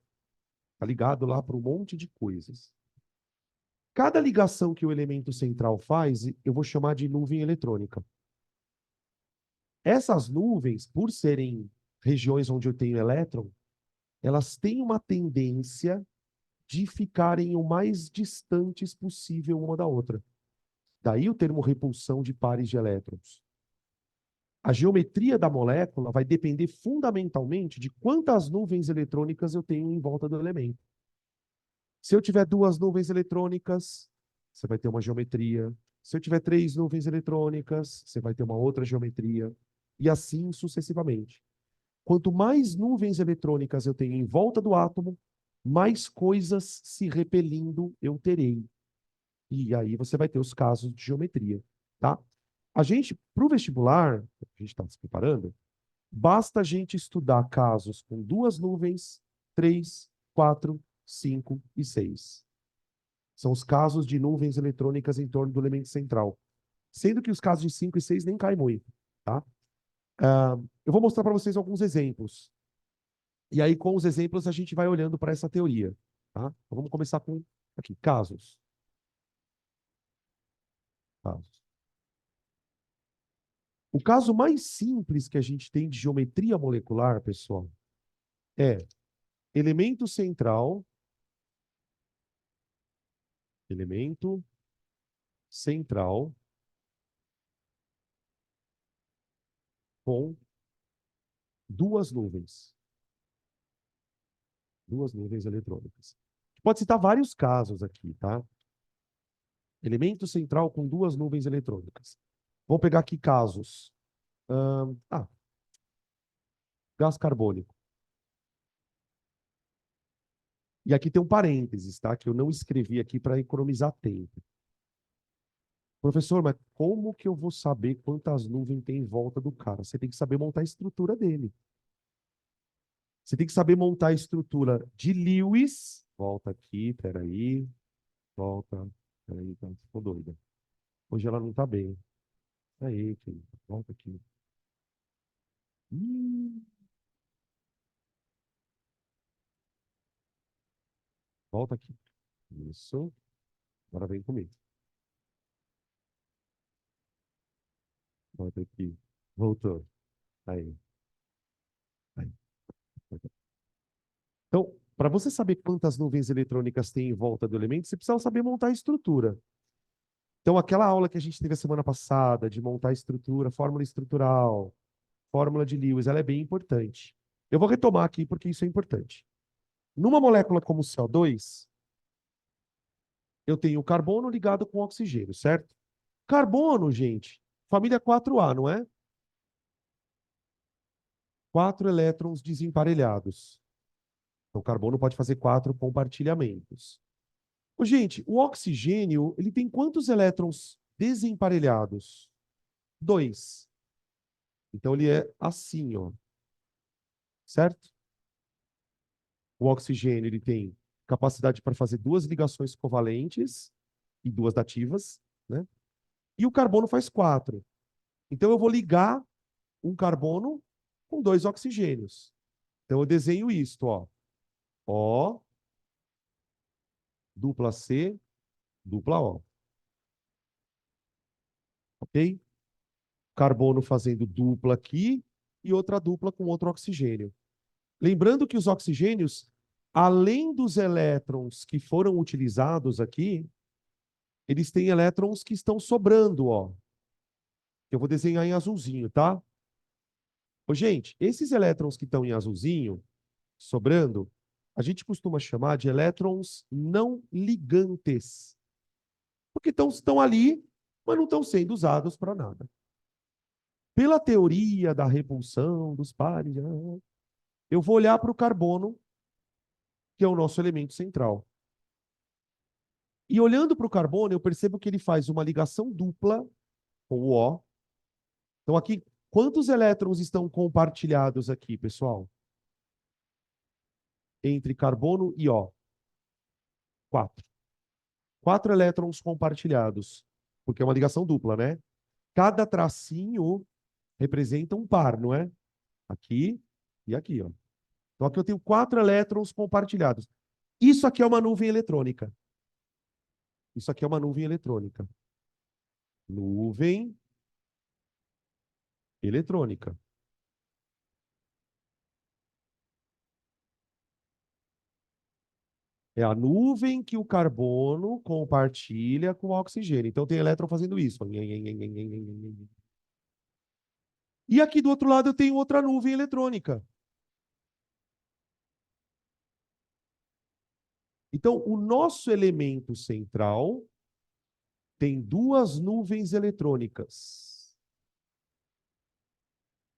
Está ligado lá para um monte de coisas. Cada ligação que o elemento central faz, eu vou chamar de nuvem eletrônica. Essas nuvens, por serem regiões onde eu tenho elétron, elas têm uma tendência de ficarem o mais distantes possível uma da outra. Daí o termo repulsão de pares de elétrons. A geometria da molécula vai depender fundamentalmente de quantas nuvens eletrônicas eu tenho em volta do elemento. Se eu tiver 2 nuvens eletrônicas, você vai ter uma geometria. Se eu tiver 3 nuvens eletrônicas, você vai ter uma outra geometria. E assim sucessivamente. Quanto mais nuvens eletrônicas eu tenho em volta do átomo, mais coisas se repelindo eu terei. E aí você vai ter os casos de geometria, tá? A gente, para o vestibular, a gente está se preparando, basta a gente estudar casos com 2 nuvens, 3, 4, 5 e 6. São os casos de nuvens eletrônicas em torno do elemento central. Sendo que os casos de 5 e 6 nem caem muito, tá? Eu vou mostrar para vocês alguns exemplos. E aí, com os exemplos, a gente vai olhando para essa teoria, tá? Então, vamos começar com, aqui, casos. Casos. O caso mais simples que a gente tem de geometria molecular, pessoal, é elemento central com 2 nuvens. 2 nuvens eletrônicas. Pode citar vários casos aqui, tá? Elemento central com 2 nuvens eletrônicas. Vamos pegar aqui casos. Gás carbônico. E aqui tem um parênteses, tá? Que eu não escrevi aqui para economizar tempo. Professor, mas como que eu vou saber quantas nuvens tem em volta do cara? Você tem que saber montar a estrutura dele. Você tem que saber montar a estrutura de Lewis. Volta aqui, peraí. Volta. Peraí, tá, ficou doida. Hoje ela não tá bem. Aí, querido. Volta aqui. Volta aqui. Isso. Agora vem comigo. Volta aqui. Voltou. Aí. Aí. Então, para você saber quantas nuvens eletrônicas tem em volta do elemento, você precisa saber montar a estrutura. Então, aquela aula que a gente teve a semana passada, de montar a estrutura, fórmula estrutural, fórmula de Lewis, ela é bem importante. Eu vou retomar aqui porque isso é importante. Numa molécula como o CO2, eu tenho o carbono ligado com oxigênio, certo? Carbono, gente, família 4A, não é? 4 elétrons desemparelhados. Então, o carbono pode fazer 4 compartilhamentos. Gente, o oxigênio, ele tem quantos elétrons desemparelhados? 2. Então, ele é assim, ó. Certo? O oxigênio, ele tem capacidade para fazer duas ligações covalentes e duas dativas, né? E o carbono faz 4. Então, eu vou ligar um carbono com 2 oxigênios. Então, eu desenho isto, ó. O, dupla C, dupla O. Ok? Carbono fazendo dupla aqui e outra dupla com outro oxigênio. Lembrando que os oxigênios, além dos elétrons que foram utilizados aqui, eles têm elétrons que estão sobrando, ó. Eu vou desenhar em azulzinho, tá? Ô, gente, esses elétrons que estão em azulzinho, sobrando, a gente costuma chamar de elétrons não ligantes. Porque estão ali, mas não estão sendo usados para nada. Pela teoria da repulsão dos pares, eu vou olhar para o carbono, que é o nosso elemento central. E olhando para o carbono, eu percebo que ele faz uma ligação dupla com o O. Então, aqui, quantos elétrons estão compartilhados aqui, pessoal? Entre carbono e O. 4. 4 elétrons compartilhados, porque é uma ligação dupla, né? Cada tracinho representa um par, não é? Aqui e aqui, ó. Então, aqui eu tenho 4 elétrons compartilhados. Isso aqui é uma nuvem eletrônica. Isso aqui é uma nuvem eletrônica. Nuvem eletrônica. É a nuvem que o carbono compartilha com o oxigênio. Então, tem elétron fazendo isso. E aqui do outro lado eu tenho outra nuvem eletrônica. Então, o nosso elemento central tem 2 nuvens eletrônicas.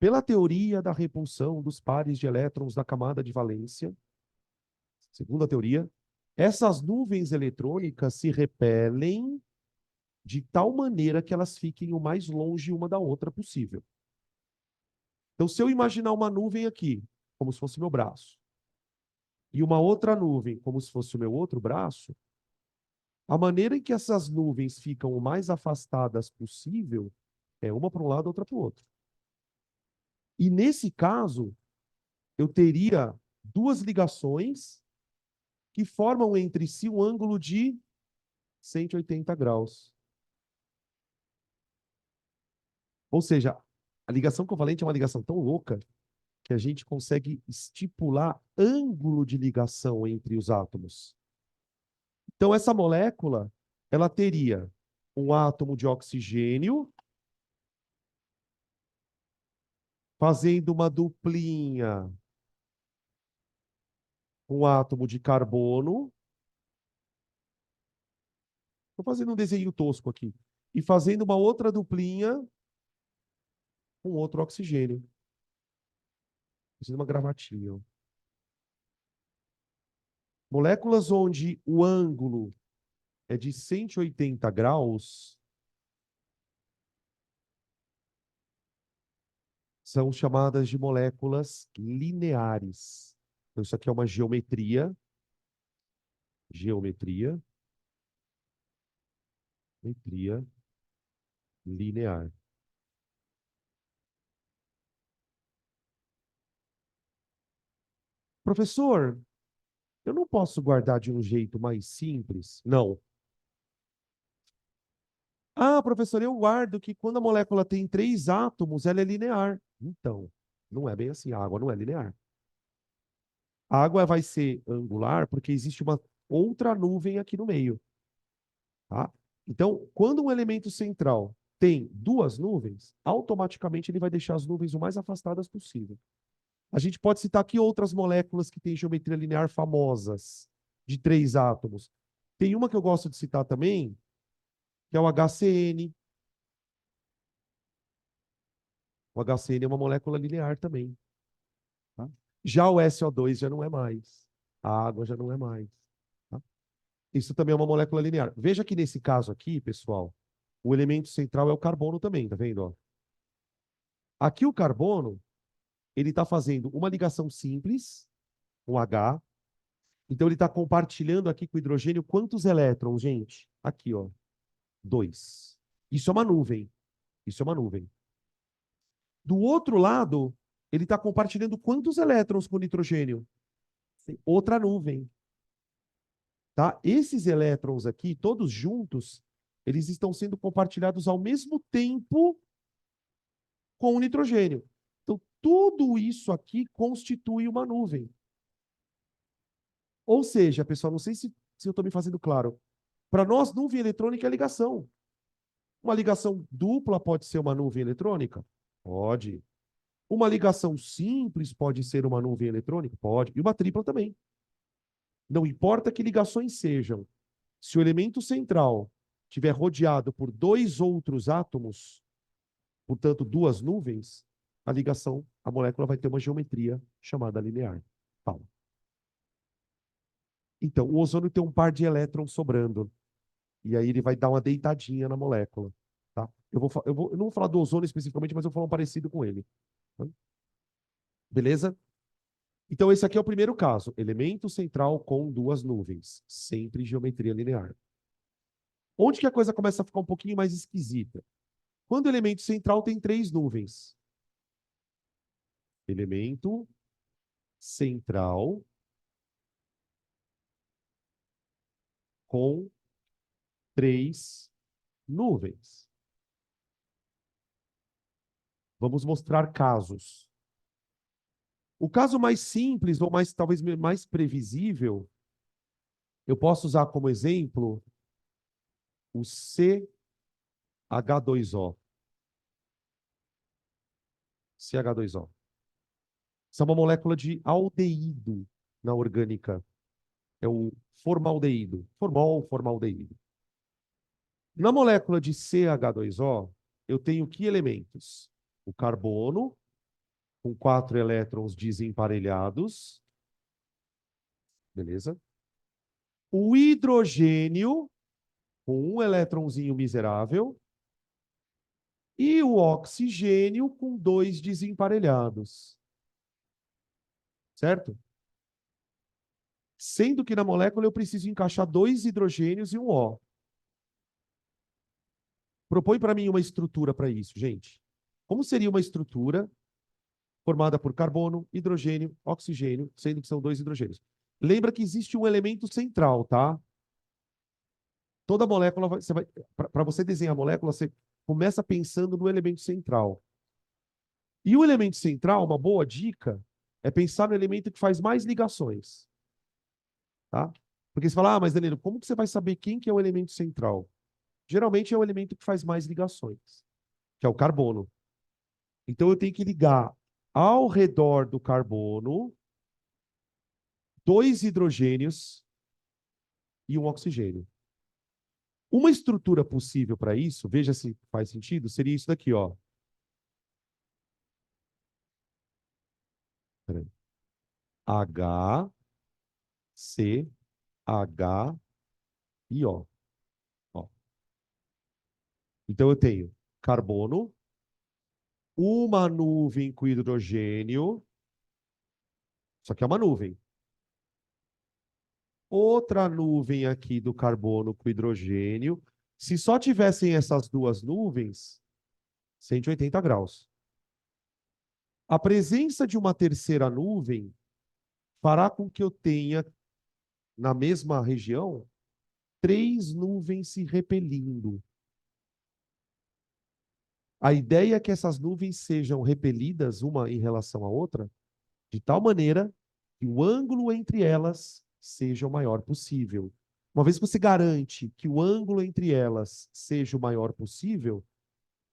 Pela teoria da repulsão dos pares de elétrons da camada de valência, segundo a teoria, essas nuvens eletrônicas se repelem de tal maneira que elas fiquem o mais longe uma da outra possível. Então, se eu imaginar uma nuvem aqui, como se fosse meu braço, e uma outra nuvem, como se fosse o meu outro braço, a maneira em que essas nuvens ficam o mais afastadas possível é uma para um lado, outra para o outro. E nesse caso, eu teria 2 ligações que formam entre si um ângulo de 180 graus. Ou seja, a ligação covalente é uma ligação tão louca que a gente consegue estipular ângulo de ligação entre os átomos. Então, essa molécula, ela teria um átomo de oxigênio fazendo uma duplinha com um átomo de carbono. Estou fazendo um desenho tosco aqui. E fazendo uma outra duplinha com outro oxigênio. Fazendo uma gravatinha, ó. Moléculas onde o ângulo é de 180 graus são chamadas de moléculas lineares. Então, isso aqui é uma geometria. Geometria linear. Professor, eu não posso guardar de um jeito mais simples? Não. Ah, professor, eu guardo que quando a molécula tem 3 átomos, ela é linear. Então, não é bem assim. A água não é linear. A água vai ser angular porque existe uma outra nuvem aqui no meio. Tá? Então, quando um elemento central tem 2 nuvens, automaticamente ele vai deixar as nuvens o mais afastadas possível. A gente pode citar aqui outras moléculas que têm geometria linear famosas, de 3 átomos. Tem uma que eu gosto de citar também, que é o HCN. O HCN é uma molécula linear também. Tá? Já o SO2 já não é mais. A água já não é mais. Tá? Isso também é uma molécula linear. Veja que nesse caso aqui, pessoal, o elemento central é o carbono também, tá vendo? Ó? Aqui o carbono, ele está fazendo uma ligação simples, um H, Então, ele está compartilhando aqui com o hidrogênio quantos elétrons, gente? Aqui, ó. 2. Isso é uma nuvem. Isso é uma nuvem. Do outro lado, ele está compartilhando quantos elétrons com o nitrogênio? Outra nuvem. Tá? Esses elétrons aqui, todos juntos, eles estão sendo compartilhados ao mesmo tempo com o nitrogênio. Então, tudo isso aqui constitui uma nuvem. Ou seja, pessoal, não sei se eu estou me fazendo claro. Para nós, nuvem eletrônica é ligação. Uma ligação dupla pode ser uma nuvem eletrônica? Pode. Uma ligação simples pode ser uma nuvem eletrônica? Pode. E uma tripla também. Não importa que ligações sejam. Se o elemento central estiver rodeado por dois outros átomos, portanto, duas nuvens, a ligação, a molécula vai ter uma geometria chamada linear. Fala. Então, o ozônio tem um par de elétrons sobrando. E aí ele vai dar uma deitadinha na molécula. Tá? Eu não vou falar do ozônio especificamente, mas eu vou falar um parecido com ele. Tá? Beleza? Então, esse aqui é o primeiro caso. Elemento central com duas nuvens. Sempre geometria linear. Onde que a coisa começa a ficar um pouquinho mais esquisita? Quando o elemento central tem três nuvens. Elemento central com três nuvens. Vamos mostrar casos. O caso mais simples, ou mais, talvez mais previsível, eu posso usar como exemplo o CH2O. CH2O. Isso é uma molécula de aldeído na orgânica. É o formaldeído. Formol, formaldeído. Na molécula de CH2O, eu tenho que elementos? O carbono, com 4 elétrons desemparelhados. Beleza? O hidrogênio, com um elétronzinho miserável. E o oxigênio, com 2 desemparelhados. Certo? Sendo que na molécula eu preciso encaixar 2 hidrogênios e um O. Propõe para mim uma estrutura para isso, gente. Como seria uma estrutura formada por carbono, hidrogênio, oxigênio, sendo que são 2 hidrogênios? Lembra que existe um elemento central, tá? Toda molécula, para você desenhar a molécula, você começa pensando no elemento central. E o elemento central, uma boa dica, é pensar no elemento que faz mais ligações. Tá? Porque você fala, mas Danilo, como que você vai saber quem que é o elemento central? Geralmente é o elemento que faz mais ligações, que é o carbono. Então eu tenho que ligar ao redor do carbono 2 hidrogênios e um oxigênio. Uma estrutura possível para isso, veja se faz sentido, seria isso daqui, ó. H, C, H e O. Ó. Então eu tenho carbono, uma nuvem com hidrogênio, só que é uma nuvem. Outra nuvem aqui do carbono com hidrogênio. Se só tivessem essas duas nuvens, 180 graus. A presença de uma terceira nuvem fará com que eu tenha, na mesma região, 3 nuvens se repelindo. A ideia é que essas nuvens sejam repelidas uma em relação à outra, de tal maneira que o ângulo entre elas seja o maior possível. Uma vez que você garante que o ângulo entre elas seja o maior possível,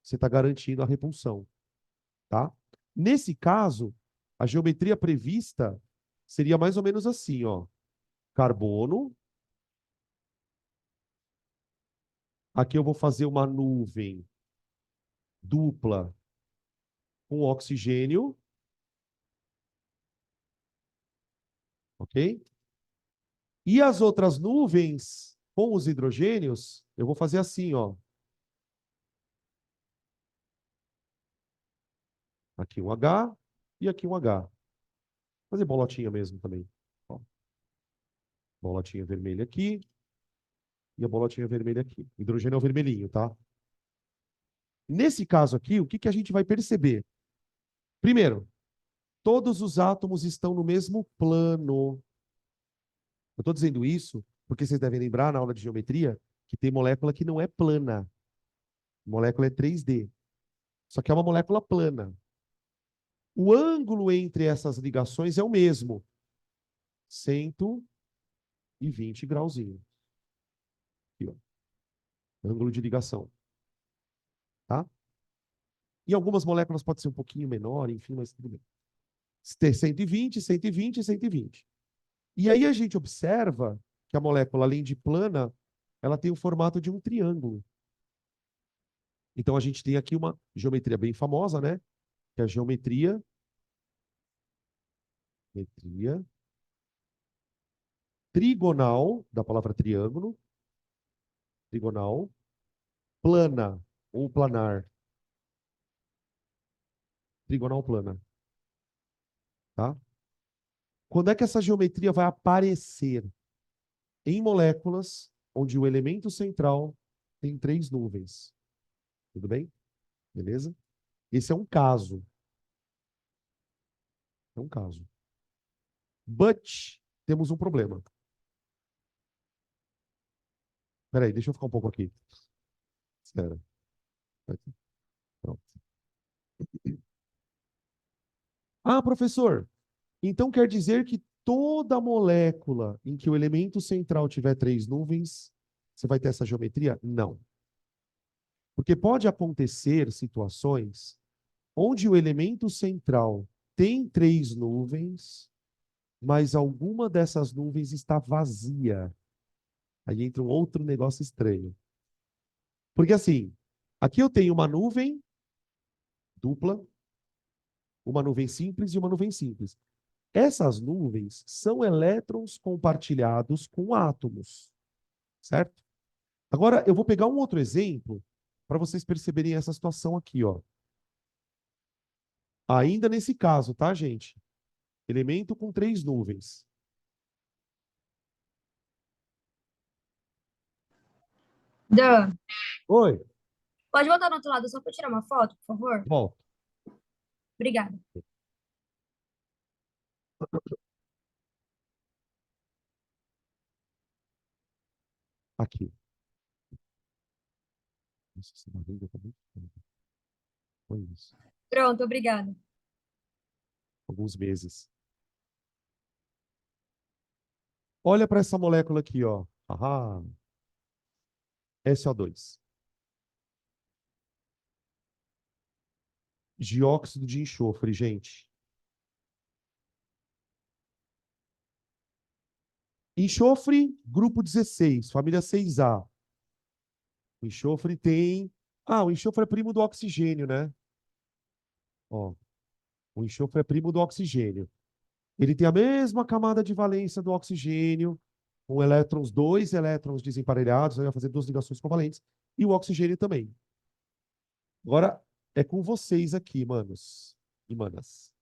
você está garantindo a repulsão. Tá? Nesse caso, a geometria prevista seria mais ou menos assim, ó. Carbono. Aqui eu vou fazer uma nuvem dupla com oxigênio. Ok? E as outras nuvens com os hidrogênios, eu vou fazer assim, ó. Aqui um H e aqui um H. Vou fazer bolotinha mesmo também. Ó. Bolotinha vermelha aqui. E a bolotinha vermelha aqui. O hidrogênio é o vermelhinho, tá? Nesse caso aqui, o que que a gente vai perceber? Primeiro, todos os átomos estão no mesmo plano. Eu estou dizendo isso porque vocês devem lembrar na aula de geometria que tem molécula que não é plana. Molécula é 3D. Só que é uma molécula plana. O ângulo entre essas ligações é o mesmo. 120 grauzinho. Aqui, ó. Ângulo de ligação. Tá? E algumas moléculas pode ser um pouquinho menor, enfim, mas tudo bem. 120, 120, 120. E aí a gente observa que a molécula, além de plana, ela tem o formato de um triângulo. Então a gente tem aqui uma geometria bem famosa, né? Que é a geometria trigonal, da palavra triângulo, trigonal, plana ou planar. Trigonal plana. Tá? Quando é que essa geometria vai aparecer? Em moléculas onde o elemento central tem 3 nuvens. Tudo bem? Beleza? Esse é um caso. É um caso. But temos um problema. Espera aí, deixa eu ficar um pouco aqui. Espera. Pronto. Ah, professor, então quer dizer que toda molécula em que o elemento central tiver 3 nuvens, você vai ter essa geometria? Não. Porque pode acontecer situações onde o elemento central tem 3 nuvens, mas alguma dessas nuvens está vazia. Aí entra um outro negócio estranho. Porque assim, aqui eu tenho uma nuvem dupla, uma nuvem simples e uma nuvem simples. Essas nuvens são elétrons compartilhados com átomos, certo? Agora, eu vou pegar um outro exemplo para vocês perceberem essa situação aqui, ó. Ainda nesse caso, tá, gente? Elemento com 3 nuvens. Dan, Oi, pode voltar no outro lado só para tirar uma foto, por favor? volta. Obrigada. Aqui. Nossa, essa barriga tá muito grande. Foi isso. Pronto, obrigada. Alguns meses. Olha para essa molécula aqui, ó. Ahá. SO2. Dióxido de enxofre, gente. Enxofre, grupo 16, família 6A. O enxofre tem... Ah, o enxofre é primo do oxigênio, né? Ó, o enxofre é primo do oxigênio. Ele tem a mesma camada de valência do oxigênio, com elétrons, 2 elétrons desemparelhados, vai fazer 2 ligações covalentes, e o oxigênio também. Agora, é com vocês aqui, manos e manas.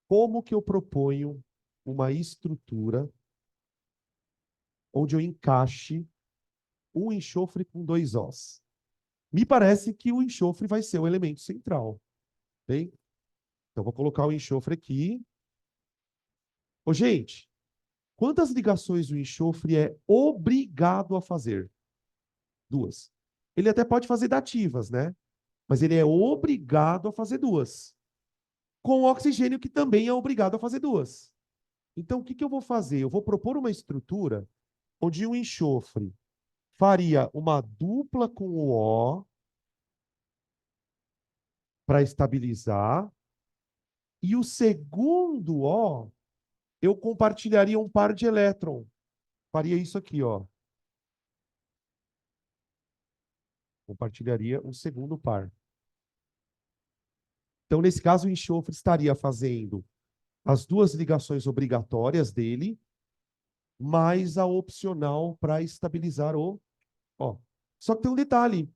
Como que eu proponho uma estrutura onde eu encaixe um enxofre com 2 Os? Me parece que o enxofre vai ser o elemento central. Bem? Então, vou colocar o enxofre aqui. Ô, gente, quantas ligações o enxofre é obrigado a fazer? 2. Ele até pode fazer dativas, né? Mas ele é obrigado a fazer 2. Com o oxigênio, que também é obrigado a fazer 2. Então, o que que eu vou fazer? Eu vou propor uma estrutura onde o enxofre faria uma dupla com o O para estabilizar. E o segundo O, eu compartilharia um par de elétron. Faria isso aqui, ó. Compartilharia um segundo par. Então, nesse caso, o enxofre estaria fazendo as 2 ligações obrigatórias dele, mais a opcional para estabilizar o ó. Só que tem um detalhe.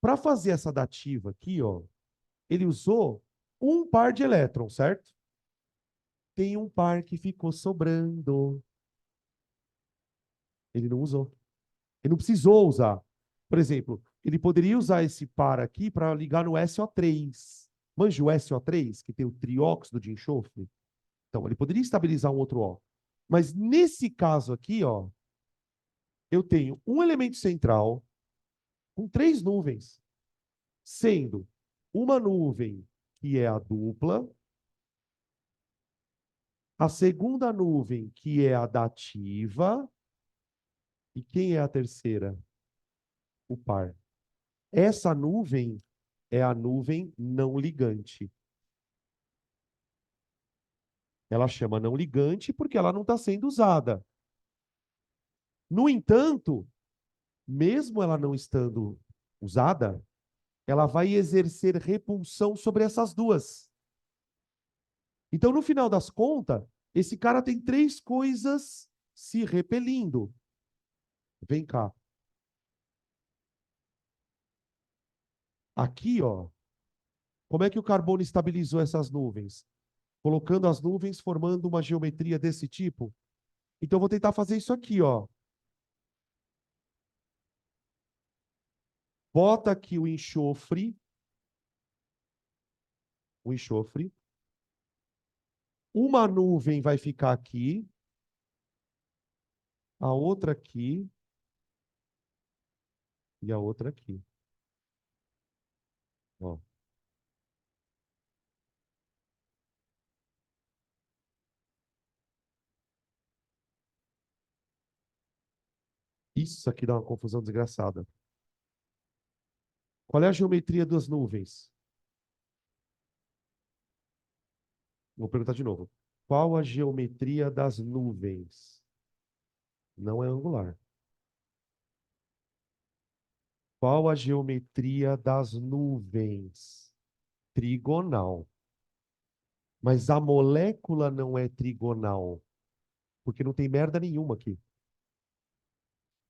Para fazer essa dativa aqui, ó, ele usou um par de elétrons, certo? Tem um par que ficou sobrando. Ele não usou. Ele não precisou usar. Por exemplo, ele poderia usar esse par aqui para ligar no SO3. Manja o SO3, que tem o trióxido de enxofre? Então, ele poderia estabilizar um outro O. Mas nesse caso aqui, ó, eu tenho um elemento central com 3 nuvens, sendo uma nuvem que é a dupla, a segunda nuvem que é a dativa, e quem é a terceira? O par. Essa nuvem é a nuvem não ligante. Ela chama não ligante porque ela não está sendo usada. No entanto, mesmo ela não estando usada, ela vai exercer repulsão sobre essas duas. Então, no final das contas, esse cara tem 3 coisas se repelindo. Vem cá. Aqui, ó, como é que o carbono estabilizou essas nuvens? Colocando as nuvens, formando uma geometria desse tipo. Então, eu vou tentar fazer isso aqui, ó. Bota aqui o enxofre. O enxofre. Uma nuvem vai ficar aqui. A outra aqui. E a outra aqui. Ó. Isso aqui dá uma confusão desgraçada. Qual é a geometria das nuvens? Vou perguntar de novo. Qual a geometria das nuvens? Não é angular. Qual a geometria das nuvens? Trigonal. Mas a molécula não é trigonal, porque não tem merda nenhuma aqui.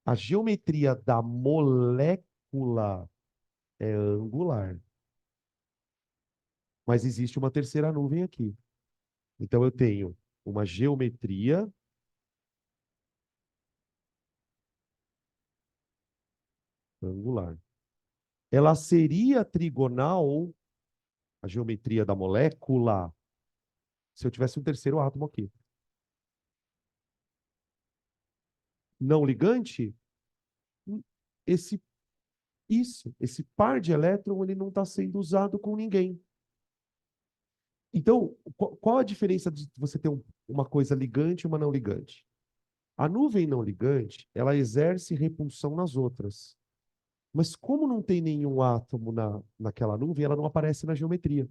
A geometria da molécula é angular. Mas existe uma terceira nuvem aqui. Então eu tenho uma geometria angular. Ela seria trigonal, a geometria da molécula, se eu tivesse um terceiro átomo aqui. Não ligante, esse esse par de elétron, ele não está sendo usado com ninguém. Então, qual a diferença de você ter uma coisa ligante e uma não ligante? A nuvem não ligante, ela exerce repulsão nas outras. Mas como não tem nenhum átomo naquela nuvem, ela não aparece na geometria.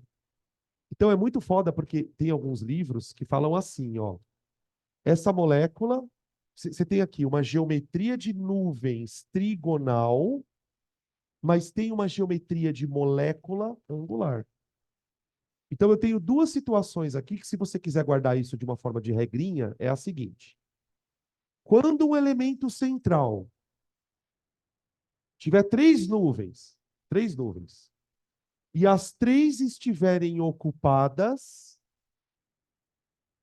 Então é muito foda porque tem alguns livros que falam assim, ó. Essa molécula, você tem aqui uma geometria de nuvens trigonal, mas tem uma geometria de molécula angular. Então eu tenho 2 situações aqui que, se você quiser guardar isso de uma forma de regrinha, é a seguinte. Quando um elemento central tiver 3 nuvens, e as 3 estiverem ocupadas,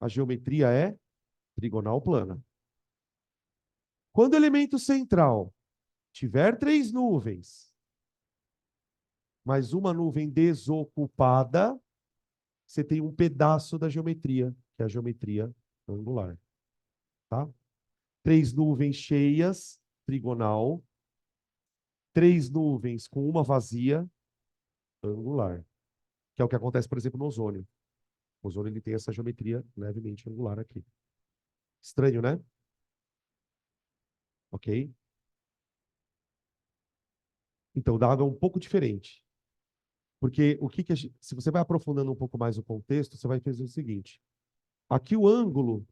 a geometria é trigonal plana. Quando o elemento central tiver 3 nuvens, mas uma nuvem desocupada, você tem um pedaço da geometria, que é a geometria angular. Tá? 3 nuvens cheias, trigonal. 3 nuvens com uma vazia, angular. Que é o que acontece, por exemplo, no ozônio. O ozônio ele tem essa geometria levemente angular aqui. Estranho, né? Ok? Então, da água é um pouco diferente. Porque se você vai aprofundando um pouco mais o contexto, você vai fazer o seguinte. Aqui o ângulo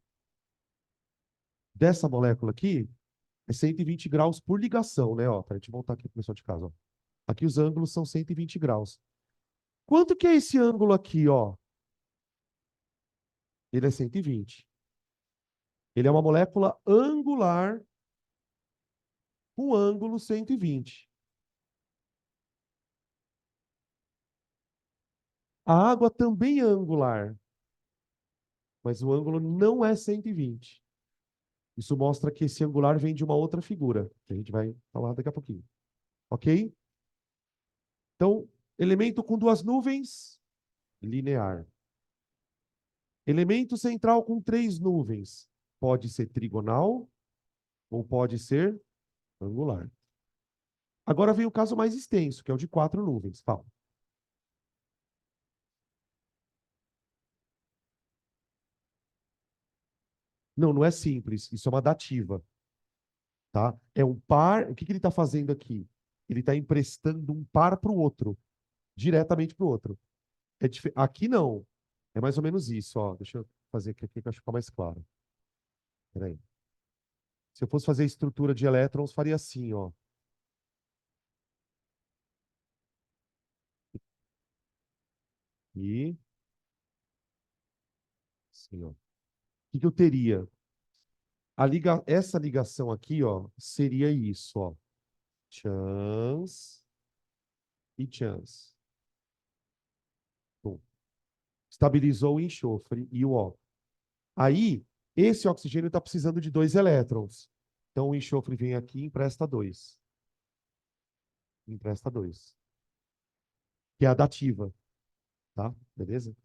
dessa molécula aqui é 120 graus por ligação, né? Ó, para a gente voltar aqui para o pessoal de casa. Ó. Aqui os ângulos são 120 graus. Quanto que é esse ângulo aqui, ó? Ele é 120. Ele é uma molécula angular com ângulo 120. A água também é angular, mas o ângulo não é 120. Isso mostra que esse angular vem de uma outra figura, que a gente vai falar daqui a pouquinho. Ok? Então, elemento com duas nuvens, linear. Elemento central com três nuvens, pode ser trigonal ou pode ser angular. Agora vem o caso mais extenso, que é o de quatro nuvens. Fala. Não, não é simples. Isso é uma dativa. Tá? É um par. O que ele está fazendo aqui? Ele está emprestando um par para o outro, diretamente para o outro. Aqui não. É mais ou menos isso. Ó. Deixa eu fazer aqui para ficar mais claro. Peraí. Se eu fosse fazer a estrutura de elétrons, faria assim, ó. E assim, ó. O que eu teria? Essa ligação aqui, ó, seria isso, ó. Chance e chance. Bom, estabilizou o enxofre e o ó. Aí, esse oxigênio está precisando de dois elétrons. Então, o enxofre vem aqui e empresta dois. Empresta dois. Que é a dativa. Tá? Beleza?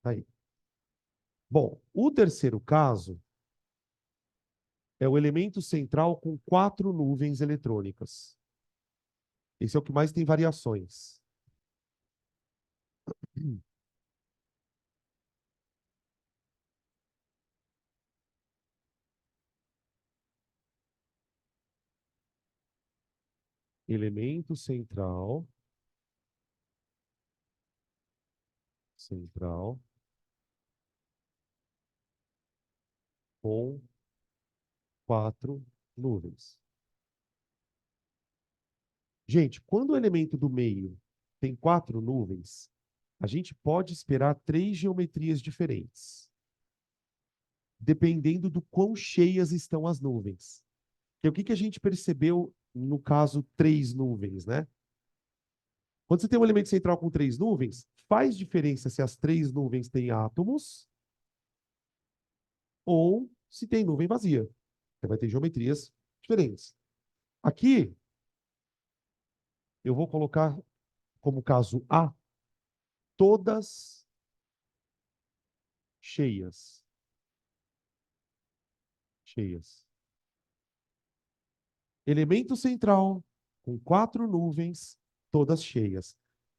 Tá aí. Bom, o terceiro caso é o elemento central com quatro nuvens eletrônicas. Esse é o que mais tem variações. Elemento central com quatro nuvens. Gente, quando o elemento do meio tem quatro nuvens, a gente pode esperar três geometrias diferentes, dependendo do quão cheias estão as nuvens. E o que a gente percebeu no caso três nuvens, né? Quando você tem um elemento central com três nuvens, faz diferença se as três nuvens têm átomos ou se tem nuvem vazia. Você vai ter geometrias diferentes. Aqui, eu vou colocar como caso A, todas cheias. Cheias. Elemento central, com quatro nuvens, todas cheias.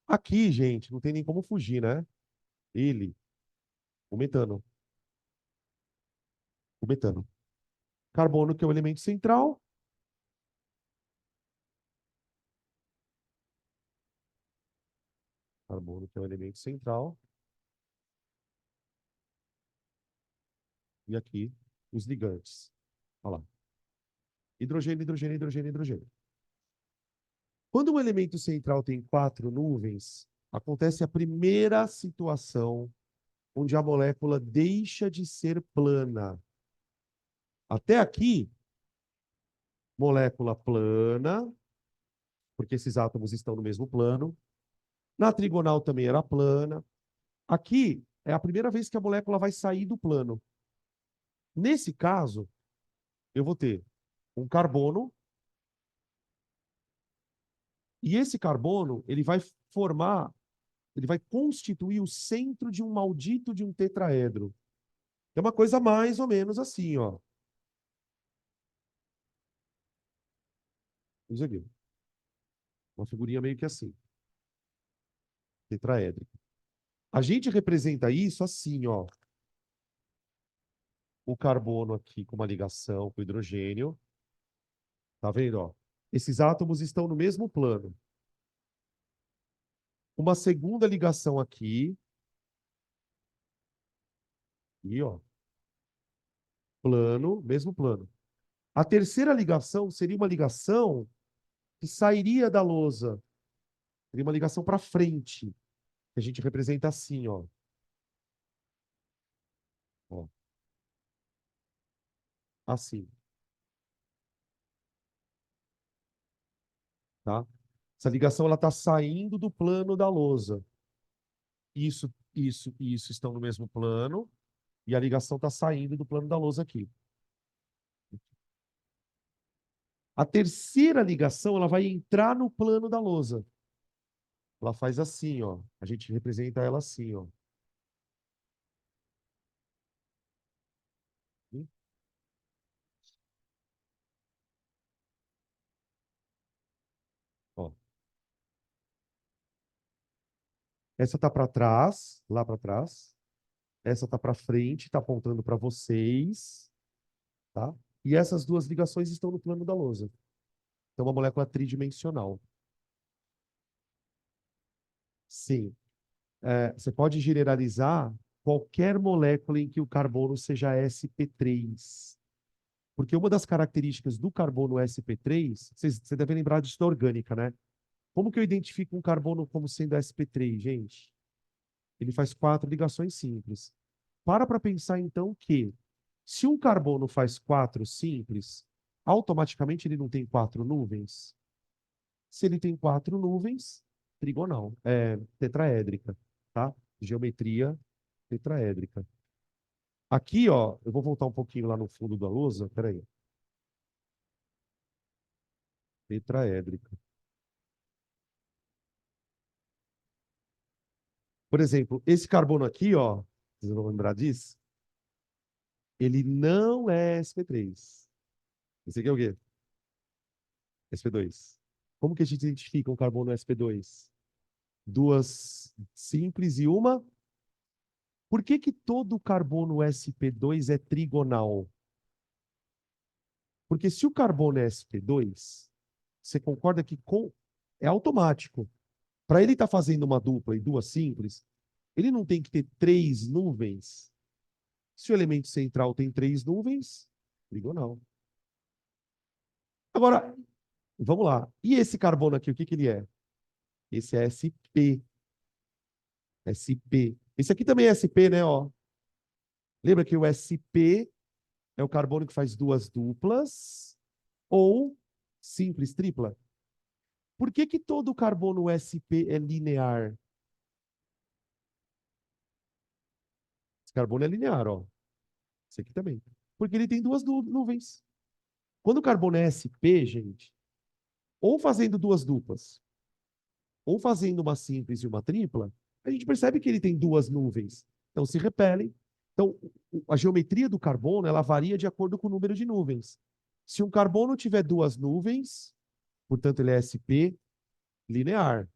Aqui, gente, não tem nem como fugir, né? Ele, o metano. O metano. Carbono, que é o elemento central. Carbono, que é o elemento central. E aqui, os ligantes. Olha lá. Hidrogênio, hidrogênio, hidrogênio, hidrogênio. Quando um elemento central tem quatro nuvens, acontece a primeira situação onde a molécula deixa de ser plana. Até aqui, molécula plana, porque esses átomos estão no mesmo plano. Na trigonal também era plana. Aqui é a primeira vez que a molécula vai sair do plano. Nesse caso, eu vou ter um carbono, e esse carbono, ele vai formar, ele vai constituir o centro de um maldito de um tetraedro. É uma coisa mais ou menos assim, ó. Isso aqui. Uma figurinha meio que assim. Tetraédrico. A gente representa isso assim, ó. O carbono aqui com uma ligação com o hidrogênio. Tá vendo, ó? Esses átomos estão no mesmo plano. Uma segunda ligação aqui. E, ó. Plano, mesmo plano. A terceira ligação seria uma ligação que sairia da lousa. Seria uma ligação para frente. Que a gente representa assim, ó. Ó. Assim. Tá? Essa ligação ela está saindo do plano da lousa. Isso, isso e isso estão no mesmo plano. E a ligação está saindo do plano da lousa aqui. A terceira ligação, ela vai entrar no plano da lousa. Ela faz assim, ó. A gente representa ela assim, ó. Ó. Essa tá para trás, lá para trás. Essa tá para frente, tá apontando para vocês, tá? E essas duas ligações estão no plano da lousa. Então, uma molécula tridimensional. Sim. Você pode generalizar qualquer molécula em que o carbono seja sp3. Porque uma das características do carbono sp3, você deve lembrar disso da orgânica, né? Como que eu identifico um carbono como sendo sp3, gente? Ele faz 4 ligações simples. Para pensar, então, que se um carbono faz 4 simples, automaticamente ele não tem 4 nuvens? Se ele tem 4 nuvens, trigonal, tetraédrica, tá? Geometria tetraédrica. Aqui, ó, eu vou voltar um pouquinho lá no fundo da lousa, peraí. Tetraédrica. Por exemplo, esse carbono aqui, ó, vocês vão lembrar disso? Ele não é sp3. Esse aqui é o quê? sp2. Como que a gente identifica um carbono sp2? Duas simples e uma. Por que que todo carbono sp2 é trigonal? Porque se o carbono é sp2, você concorda que é automático. Para ele estar fazendo uma dupla e duas simples, ele não tem que ter 3 nuvens. Se o elemento central tem 3 nuvens, trigonal. Agora, vamos lá. E esse carbono aqui, o que que ele é? Esse é sp. sp. Esse aqui também é sp, né? Ó. Lembra que o sp é o carbono que faz duas duplas ou simples, tripla. Por que que todo carbono sp é linear? Esse carbono é linear, ó. Esse aqui também. Porque ele tem duas nuvens. Quando o carbono é sp, gente, ou fazendo duas duplas, ou fazendo uma simples e uma tripla, a gente percebe que ele tem duas nuvens. Então se repelem. Então, a geometria do carbono, ela varia de acordo com o número de nuvens. Se um carbono tiver duas nuvens, portanto ele é sp linear.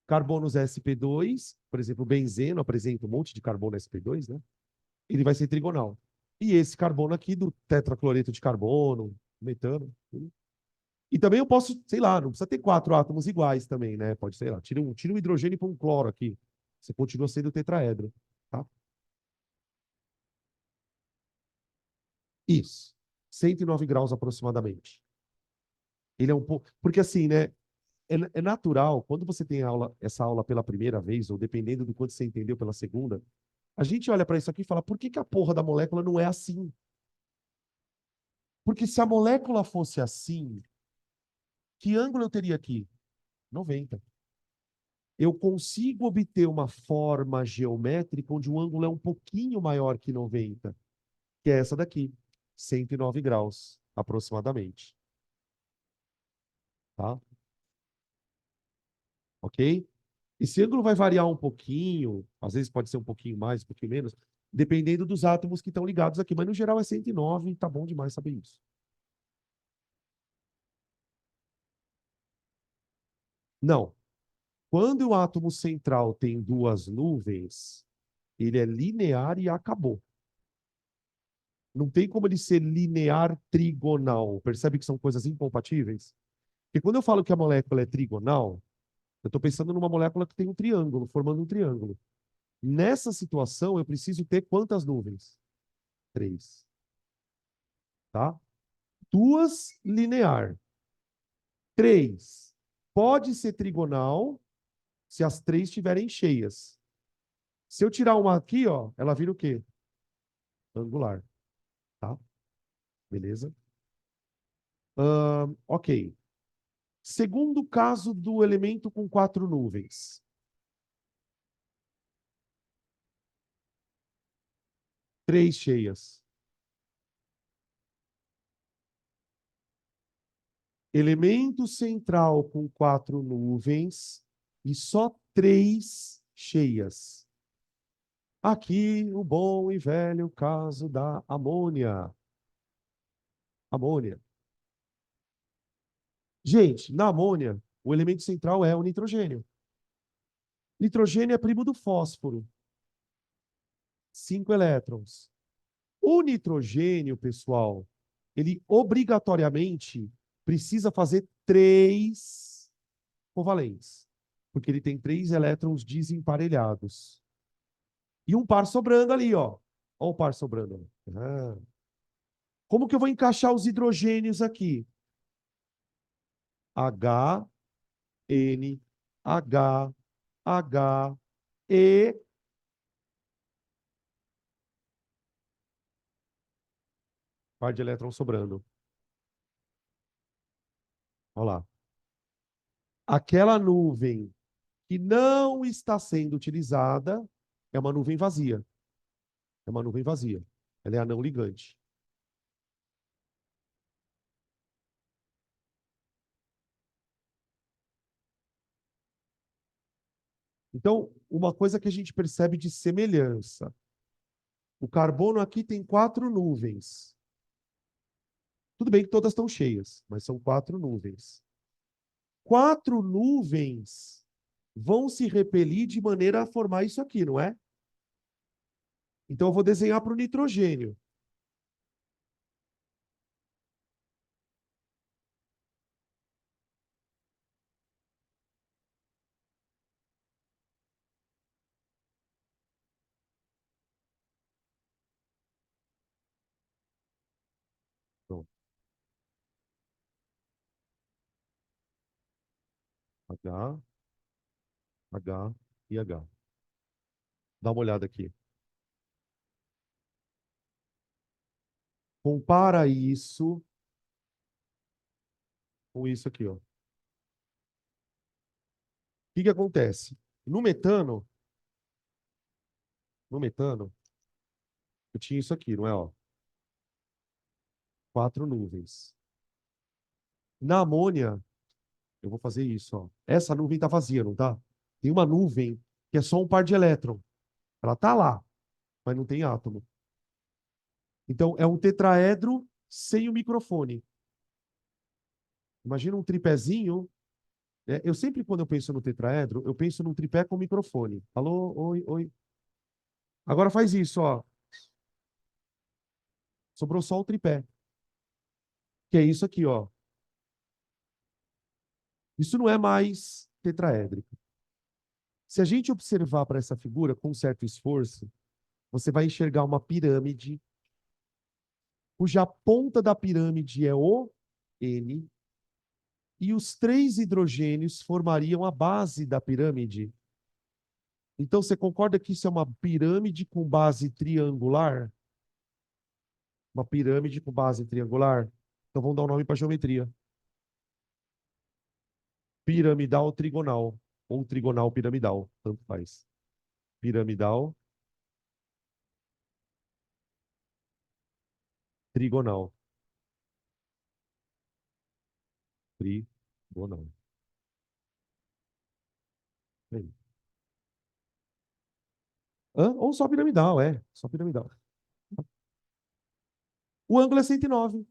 Carbonos sp2, por exemplo, o benzeno apresenta um monte de carbono sp2, né? Ele vai ser trigonal. E esse carbono aqui do tetracloreto de carbono, metano. E também eu posso, sei lá, não precisa ter 4 átomos iguais também, né? Pode, sei lá, tira um hidrogênio e põe um cloro aqui. Você continua sendo tetraedro, tá? Isso. 109 graus aproximadamente. Ele é um pouco. Porque assim, né? É natural, quando você tem essa aula pela primeira vez, ou dependendo do quanto você entendeu pela segunda, a gente olha para isso aqui e fala: por que que a porra da molécula não é assim? Porque se a molécula fosse assim, que ângulo eu teria aqui? 90. Eu consigo obter uma forma geométrica onde o ângulo é um pouquinho maior que 90, que é essa daqui, 109 graus, aproximadamente. Tá? Ok? Esse ângulo vai variar um pouquinho, às vezes pode ser um pouquinho mais, um pouquinho menos, dependendo dos átomos que estão ligados aqui, mas no geral é 109, tá bom demais saber isso. Não. Quando o átomo central tem duas nuvens, ele é linear e acabou. Não tem como ele ser linear trigonal. Percebe que são coisas incompatíveis? Porque quando eu falo que a molécula é trigonal, eu estou pensando numa molécula que tem um triângulo, formando um triângulo. Nessa situação, eu preciso ter quantas nuvens? 3. Tá? 2 linear. 3 pode ser trigonal se as 3 estiverem cheias. Se eu tirar uma aqui, ó, ela vira o quê? Angular. Tá? Beleza? Ok. Segundo caso do elemento com 4 nuvens. 3 cheias. Elemento central com 4 nuvens e só 3 cheias. Aqui o bom e velho caso da amônia. Amônia. Gente, na amônia, o elemento central é o nitrogênio. Nitrogênio é primo do fósforo. 5 elétrons. O nitrogênio, pessoal, ele obrigatoriamente precisa fazer 3 covalentes, porque ele tem 3 elétrons desemparelhados. E um par sobrando ali, ó. Olha o par sobrando. Ah. Como que eu vou encaixar os hidrogênios aqui? H, N, H, H, E. Par de elétrons sobrando. Olha lá. Aquela nuvem que não está sendo utilizada é uma nuvem vazia. É uma nuvem vazia. Ela é anão ligante. Então, uma coisa que a gente percebe de semelhança. O carbono aqui tem 4 nuvens. Tudo bem que todas estão cheias, mas são 4 nuvens. 4 nuvens vão se repelir de maneira a formar isso aqui, não é? Então, eu vou desenhar para o nitrogênio. Pronto. H, H e H. Dá uma olhada aqui. Compara isso com isso aqui, ó. O que que acontece? No metano, eu tinha isso aqui, não é, ó? 4 nuvens. Na amônia, eu vou fazer isso, ó. Essa nuvem está vazia, não tá? Tem uma nuvem que é só um par de elétron. Ela tá lá, mas não tem átomo. Então, é um tetraedro sem o microfone. Imagina um tripézinho. Né? Eu sempre, quando eu penso no tetraedro, eu penso num tripé com microfone. Alô, oi, oi. Agora faz isso, ó. Sobrou só o tripé. Que é isso aqui, ó. Isso não é mais tetraédrico. Se a gente observar para essa figura com certo esforço, você vai enxergar uma pirâmide, cuja ponta da pirâmide é o N, e os 3 hidrogênios formariam a base da pirâmide. Então, você concorda que isso é uma pirâmide com base triangular? Uma pirâmide com base triangular? Então, vamos dar um nome para a geometria. Piramidal trigonal, ou trigonal piramidal, tanto faz. Piramidal trigonal. Trigonal. Aí. Ou só piramidal, é. Só piramidal. O ângulo é 109.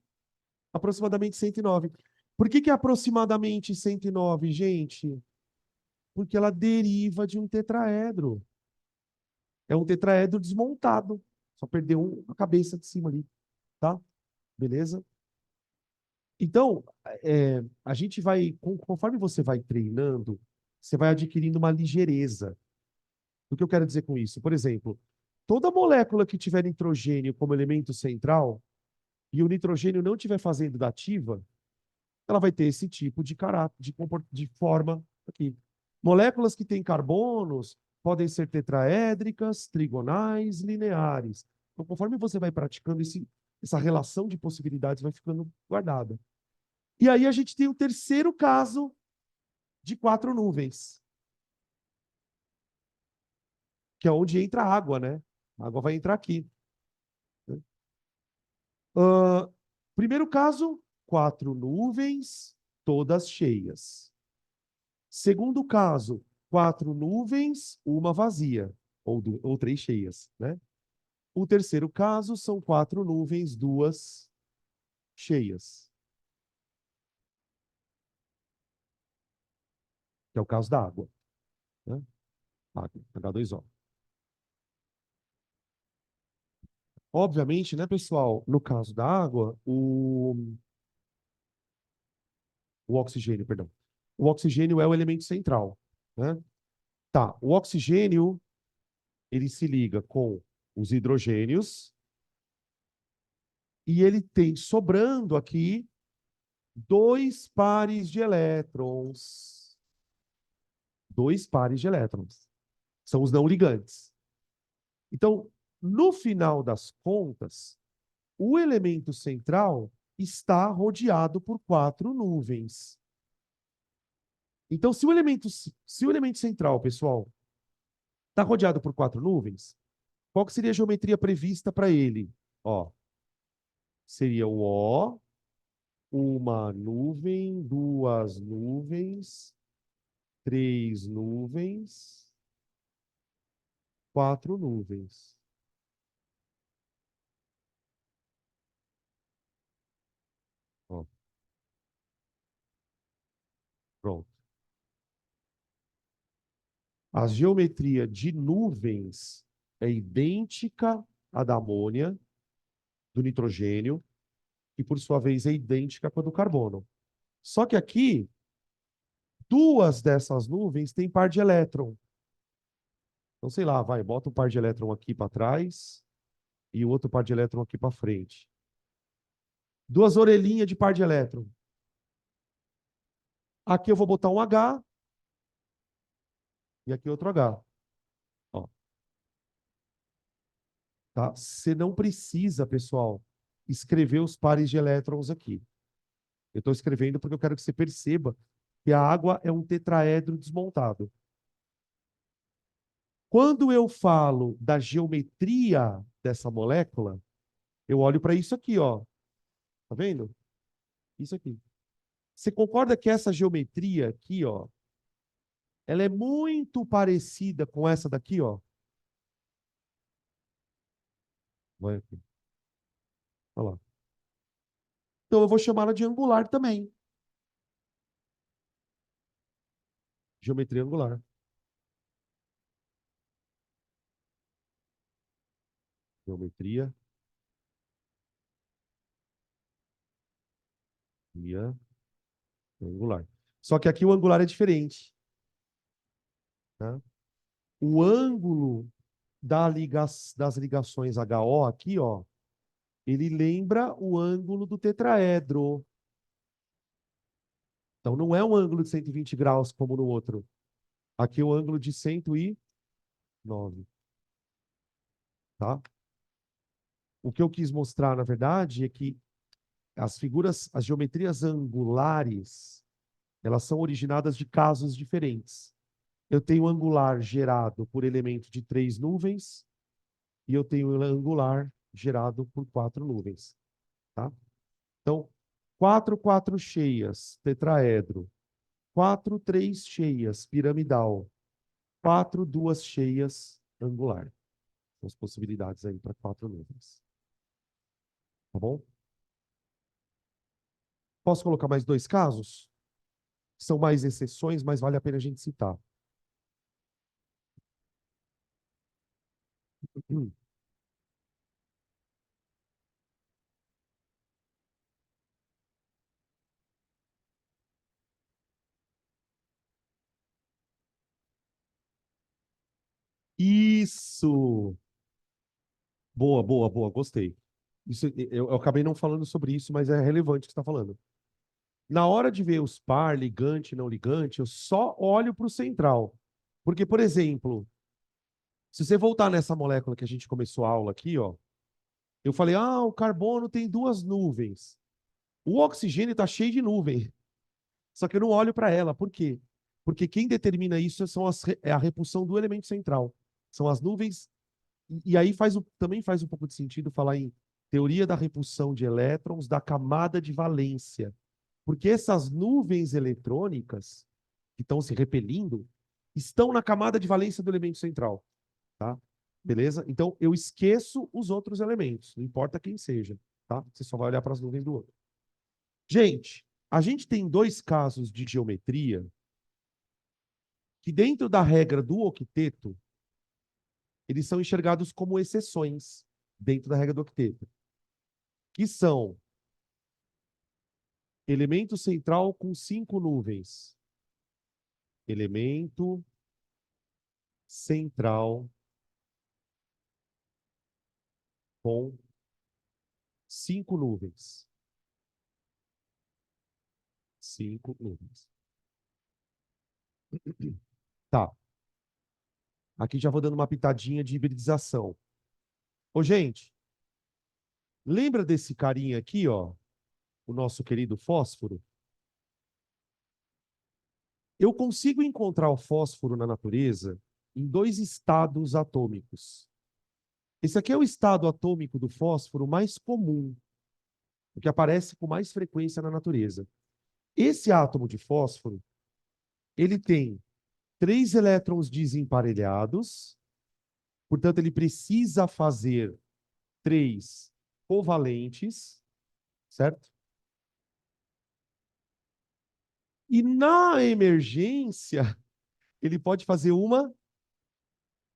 Aproximadamente 109. Por que que é aproximadamente 109, gente? Porque ela deriva de um tetraedro. É um tetraedro desmontado. Só perdeu a cabeça de cima ali. Tá? Beleza? Então, a gente vai, conforme você vai treinando, você vai adquirindo uma ligeireza. O que eu quero dizer com isso? Por exemplo, toda molécula que tiver nitrogênio como elemento central e o nitrogênio não estiver fazendo dativa, ela vai ter esse tipo de caráter, de forma aqui. Moléculas que têm carbonos podem ser tetraédricas, trigonais, lineares. Então, conforme você vai praticando, essa relação de possibilidades vai ficando guardada. E aí a gente tem o terceiro caso de 4 nuvens, que é onde entra a água, né? A água vai entrar aqui. Primeiro caso, 4 nuvens todas cheias. Segundo caso, 4 nuvens, uma vazia, ou 3 cheias, né? O terceiro caso são 4 nuvens, 2 cheias. Que é o caso da água, né? Água, H2O. Obviamente, né, pessoal, no caso da água, o oxigênio, perdão. O oxigênio é o elemento central, né? Tá, o oxigênio, ele se liga com os hidrogênios e ele tem sobrando aqui 2 pares de elétrons. 2 pares de elétrons. São os não ligantes. Então, no final das contas, o elemento central está rodeado por 4 nuvens. Então, se o elemento central, pessoal, está rodeado por 4 nuvens, qual que seria a geometria prevista para ele? Ó, seria o O, uma nuvem, 2 nuvens, 3 nuvens, 4 nuvens. Ó, pronto. A geometria de nuvens é idêntica à da amônia, do nitrogênio, e por sua vez é idêntica com a do carbono. Só que aqui, 2 dessas nuvens têm par de elétron. Então, sei lá, vai, bota um par de elétron aqui para trás e o outro par de elétron aqui para frente. 2 orelhinhas de par de elétron. Aqui eu vou botar um H e aqui outro H. Ó. Tá? Você não precisa, pessoal, escrever os pares de elétrons aqui. Eu estou escrevendo porque eu quero que você perceba que a água é um tetraedro desmontado. Quando eu falo da geometria dessa molécula, eu olho para isso aqui, ó. Tá vendo? Isso aqui. Você concorda que essa geometria aqui, ó, ela é muito parecida com essa daqui, ó? Vai aqui. Olha lá. Então eu vou chamá-la de angular também. Geometria angular. Geometria angular. Só que aqui o angular é diferente. Né? O ângulo das ligações HO aqui, ó, ele lembra o ângulo do tetraedro. Então não é um ângulo de 120 graus como no outro. Aqui é o ângulo de 109. Tá? O que eu quis mostrar, na verdade, é que as geometrias angulares, elas são originadas de casos diferentes. Eu tenho angular gerado por elemento de 3 nuvens e eu tenho angular gerado por 4 nuvens. Tá? Então, 4, 4 cheias, tetraedro. 4, 3 cheias, piramidal. 4, 2 cheias, angular. São as possibilidades aí para 4 nuvens. Tá bom? Posso colocar mais 2 casos? São mais exceções, mas vale a pena a gente citar. Isso! Boa, boa, boa, gostei. Isso, eu acabei não falando sobre isso, mas é relevante o que você está falando. Na hora de ver os par, ligante e não ligante, eu só olho para o central. Porque, por exemplo, se você voltar nessa molécula que a gente começou a aula aqui, ó, eu falei, o carbono tem 2 nuvens. O oxigênio está cheio de nuvem. Só que eu não olho para ela. Por quê? Porque quem determina isso é a repulsão do elemento central. São as nuvens. E aí também faz um pouco de sentido falar em teoria da repulsão de elétrons da camada de valência. Porque essas nuvens eletrônicas que estão se repelindo estão na camada de valência do elemento central, tá? Beleza? Então, eu esqueço os outros elementos, não importa quem seja, tá? Você só vai olhar para as nuvens do outro. Gente, a gente tem dois casos de geometria que dentro da regra do octeto, eles são enxergados como exceções dentro da regra do octeto, que são elemento central com 5 nuvens. Elemento central com 5 nuvens. 5 nuvens. Tá. Aqui já vou dando uma pitadinha de hibridização. Ô, gente, lembra desse carinha aqui, ó? O nosso querido fósforo? Eu consigo encontrar o fósforo na natureza em 2 estados atômicos. Esse aqui é o estado atômico do fósforo mais comum, o que aparece com mais frequência na natureza. Esse átomo de fósforo, ele tem 3 elétrons desemparelhados, portanto, ele precisa fazer 3 covalentes, certo? E na emergência, ele pode fazer uma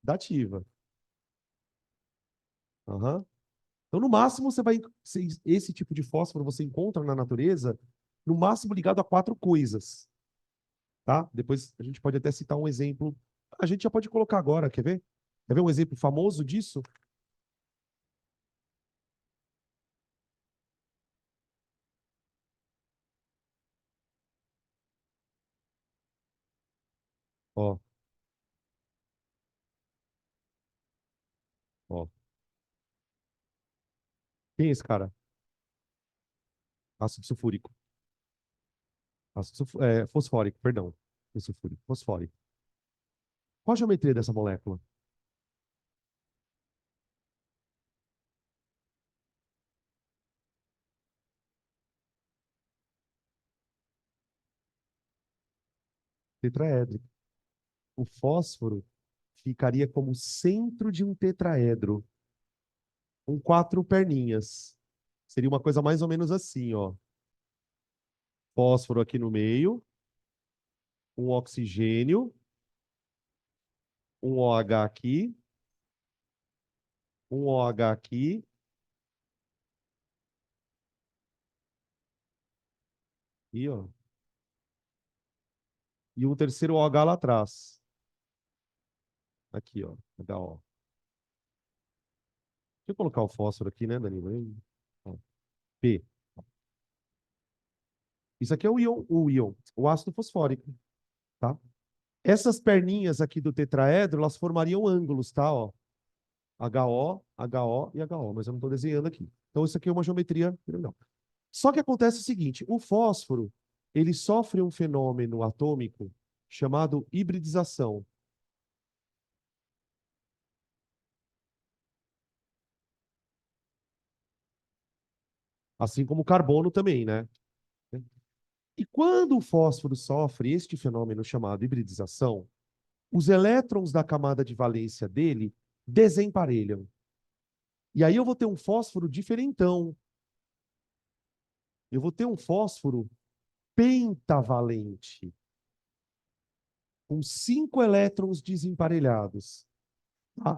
dativa. Uhum. Então, no máximo, esse tipo de fósforo você encontra na natureza, no máximo ligado a 4 coisas. Tá? Depois a gente pode até citar um exemplo. A gente já pode colocar agora, quer ver? Quer ver um exemplo famoso disso? Ó, ó. Quem é esse cara? Ácido sulfúrico. Fosfórico, perdão. Não sulfúrico, fosfórico. Qual a geometria dessa molécula? Tetraédrico. O fósforo ficaria como centro de um tetraedro, com 4 perninhas. Seria uma coisa mais ou menos assim, ó. Fósforo aqui no meio, um oxigênio, um OH aqui, um OH aqui, e, ó, e um terceiro OH lá atrás. Aqui, ó, HO. Deixa eu colocar o fósforo aqui, né, Danilo? Ó, P. Isso aqui é o ácido fosfórico, tá? Essas perninhas aqui do tetraedro, elas formariam ângulos, tá? Ó, HO, HO e HO, mas eu não estou desenhando aqui. Então, isso aqui é uma geometria piramidal. Só que acontece o seguinte, o fósforo, ele sofre um fenômeno atômico chamado hibridização. Assim como o carbono também, né? E quando o fósforo sofre este fenômeno chamado hibridização, os elétrons da camada de valência dele desemparelham. E aí eu vou ter um fósforo diferentão. Eu vou ter um fósforo pentavalente, com 5 elétrons desemparelhados.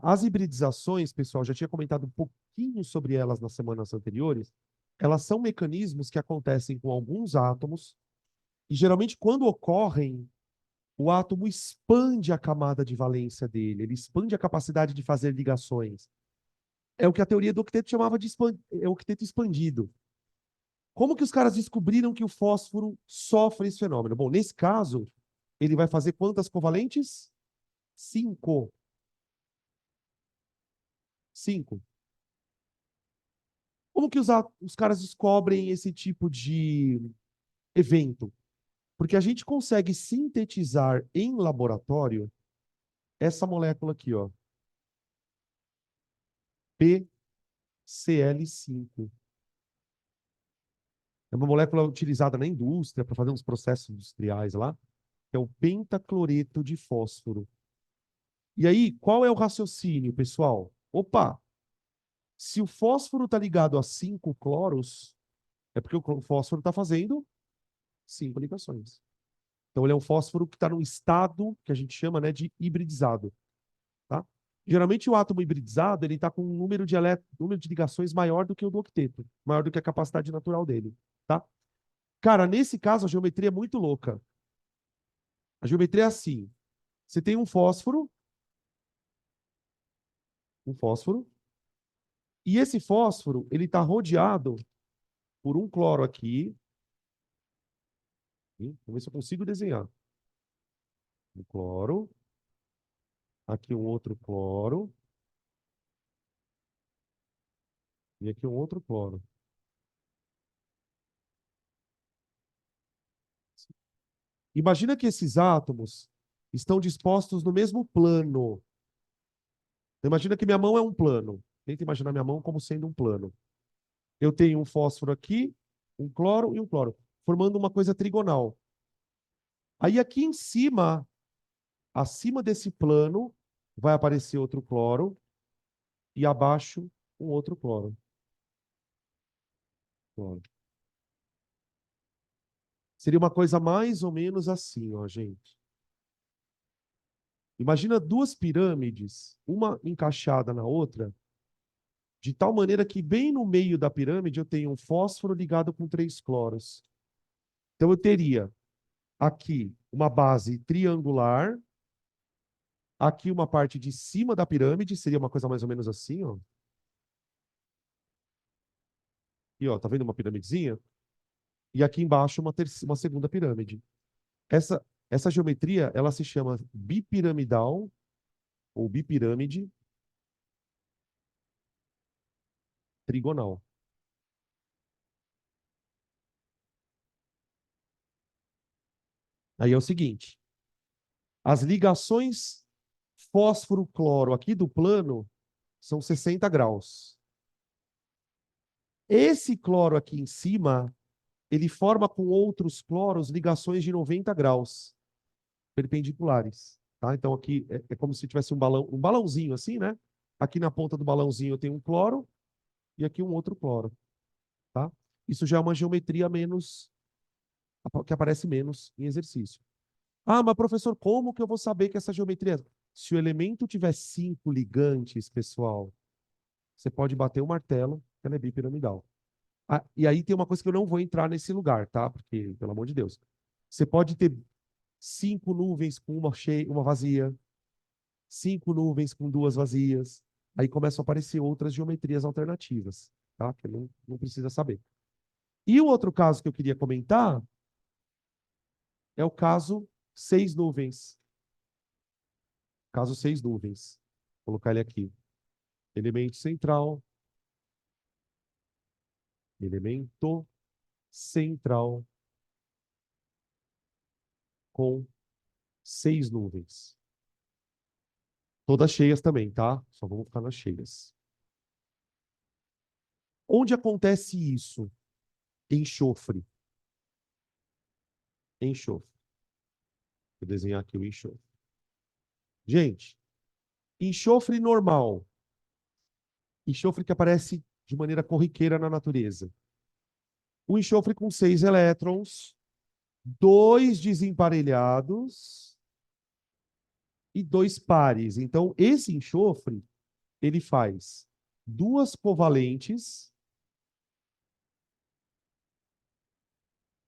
As hibridizações, pessoal, já tinha comentado um pouquinho sobre elas nas semanas anteriores, elas são mecanismos que acontecem com alguns átomos, e geralmente quando ocorrem, o átomo expande a camada de valência dele, ele expande a capacidade de fazer ligações. É o que a teoria do octeto chamava de octeto expandido. Como que os caras descobriram que o fósforo sofre esse fenômeno? Bom, nesse caso, ele vai fazer quantas covalentes? 5. 5. Como que os caras descobrem esse tipo de evento? Porque a gente consegue sintetizar em laboratório essa molécula aqui, ó. PCl5. É uma molécula utilizada na indústria para fazer uns processos industriais lá, que é o pentacloreto de fósforo. E aí, qual é o raciocínio, pessoal? Opa, se o fósforo está ligado a 5 cloros, é porque o fósforo está fazendo 5 ligações. Então, ele é um fósforo que está num estado que a gente chama, né, de hibridizado. Tá? Geralmente, o átomo hibridizado ele está com um número de ligações maior do que o do octeto, maior do que a capacidade natural dele. Tá? Cara, nesse caso, a geometria é muito louca. A geometria é assim. Você tem um fósforo, e esse fósforo ele está rodeado por um cloro aqui. Vamos ver se eu consigo desenhar. Um cloro. Aqui um outro cloro. E aqui um outro cloro. Imagina que esses átomos estão dispostos no mesmo plano. Imagina que minha mão é um plano. Tenta imaginar minha mão como sendo um plano. Eu tenho um fósforo aqui, um cloro e um cloro, formando uma coisa trigonal. Aí aqui em cima, acima desse plano, vai aparecer outro cloro e abaixo um outro cloro. Seria uma coisa mais ou menos assim, ó, gente. Imagina duas pirâmides, uma encaixada na outra, de tal maneira que bem no meio da pirâmide eu tenho um fósforo ligado com 3 cloros. Então eu teria aqui uma base triangular, aqui uma parte de cima da pirâmide, seria uma coisa mais ou menos assim, ó. E ó, tá vendo uma piramidezinha? E aqui embaixo uma segunda pirâmide. Essa geometria, ela se chama bipiramidal ou bipirâmide trigonal. Aí é o seguinte, as ligações fósforo-cloro aqui do plano são 60 graus. Esse cloro aqui em cima, ele forma com outros cloros ligações de 90 graus, perpendiculares. Tá? Então aqui é como se tivesse um balãozinho assim, né? Aqui na ponta do balãozinho eu tenho um cloro e aqui um outro cloro. Tá? Isso já é uma geometria menos, que aparece menos em exercício. Ah, mas professor, como que eu vou saber que essa geometria... Se o elemento tiver 5 ligantes, pessoal, você pode bater o martelo, que ela é bipiramidal. Ah, e aí tem uma coisa que eu não vou entrar nesse lugar, tá? Porque, pelo amor de Deus. Você pode ter 5 nuvens com uma cheia, uma vazia, 5 nuvens com 2 vazias. Aí começam a aparecer outras geometrias alternativas, tá? Que não precisa saber. E o outro caso que eu queria comentar é o caso 6 nuvens. Caso 6 nuvens. Vou colocar ele aqui. Elemento central. Elemento central com 6 nuvens. Todas cheias também, tá? Só vamos ficar nas cheias. Onde acontece isso? Enxofre. Enxofre. Vou desenhar aqui o enxofre. Gente, enxofre normal. Enxofre que aparece de maneira corriqueira na natureza. O enxofre com 6 elétrons, 2 desemparelhados e 2 pares. Então, esse enxofre, ele faz 2 covalentes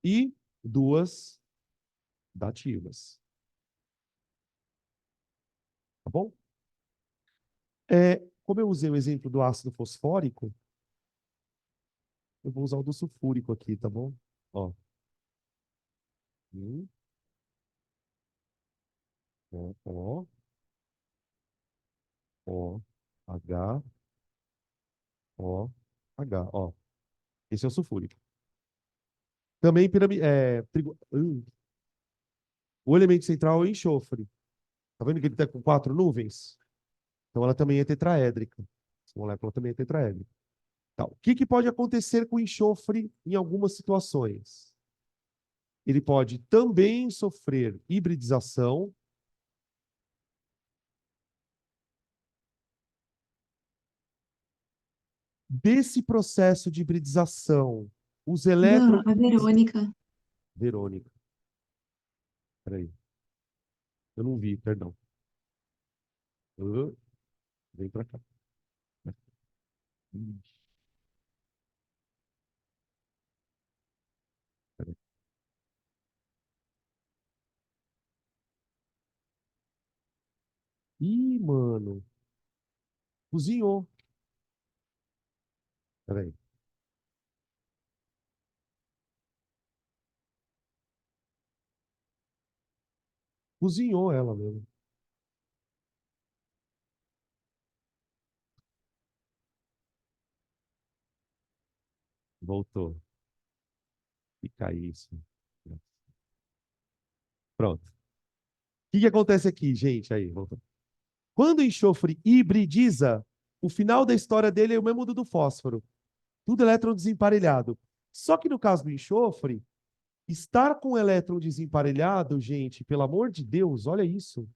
e 2 dativas. Tá bom? Como eu usei o exemplo do ácido fosfórico, eu vou usar o do sulfúrico aqui, tá bom? Ó. Ó, ó, ó, H, O, H, ó. Esse é o sulfúrico. Também o elemento central é o enxofre. Tá vendo que ele está com 4 nuvens? Então ela também é tetraédrica. Essa molécula também é tetraédrica. Tá, o que pode acontecer com o enxofre em algumas situações? Ele pode também sofrer hibridização. Desse processo de hibridização, os Dan, elétrons... a Verônica. Verônica. Peraí. Eu não vi, perdão. Vem para cá. Ih, peraí. Ih, mano. Cozinhou. Peraí. Cozinhou ela mesmo. Voltou. Fica isso. Pronto. O que acontece aqui, gente? Aí, voltou. Quando o enxofre hibridiza, o final da história dele é o mesmo do fósforo. Tudo elétron desemparelhado. Só que no caso do enxofre, estar com o elétron desemparelhado, gente, pelo amor de Deus, olha isso,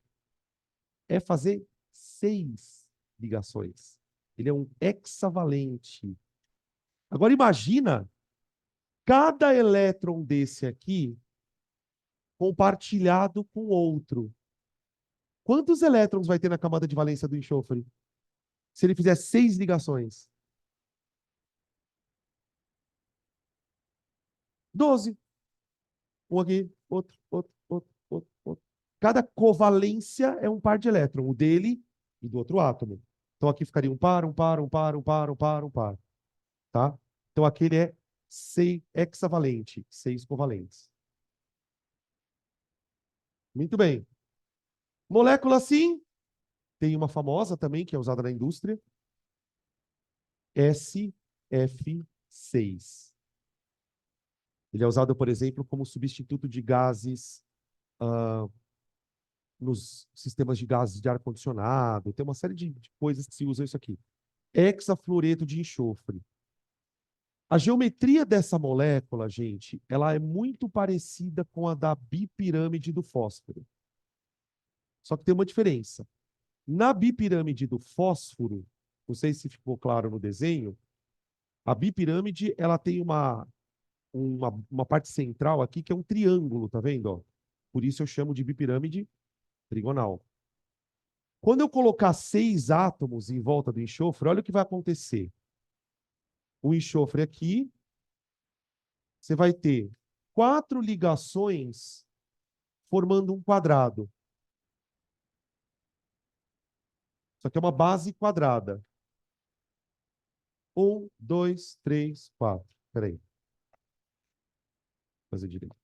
é fazer 6 ligações. Ele é um hexavalente. Agora imagina cada elétron desse aqui compartilhado com outro. Quantos elétrons vai ter na camada de valência do enxofre? Se ele fizer 6 ligações? 12. Um aqui, outro, outro, outro, outro, outro. Cada covalência é um par de elétron, o dele e do outro átomo. Então aqui ficaria um par, um par, um par, um par, um par, um par. Tá? Então aquele é 6 hexavalente, 6 covalentes. Muito bem. Molécula assim, tem uma famosa também, que é usada na indústria, SF6. Ele é usado, por exemplo, como substituto de gases nos sistemas de gases de ar-condicionado. Tem uma série de coisas que se usam isso aqui. Hexafluoreto de enxofre. A geometria dessa molécula, gente, ela é muito parecida com a da bipirâmide do fósforo. Só que tem uma diferença. Na bipirâmide do fósforo, não sei se ficou claro no desenho, a bipirâmide ela tem uma parte central aqui que é um triângulo, tá vendo? Ó? Por isso eu chamo de bipirâmide trigonal. Quando eu colocar 6 átomos em volta do enxofre, olha o que vai acontecer. O enxofre aqui, você vai ter 4 ligações formando um quadrado. Isso aqui é uma base quadrada. 1, 2, 3, 4. Espera aí. Vou fazer direito.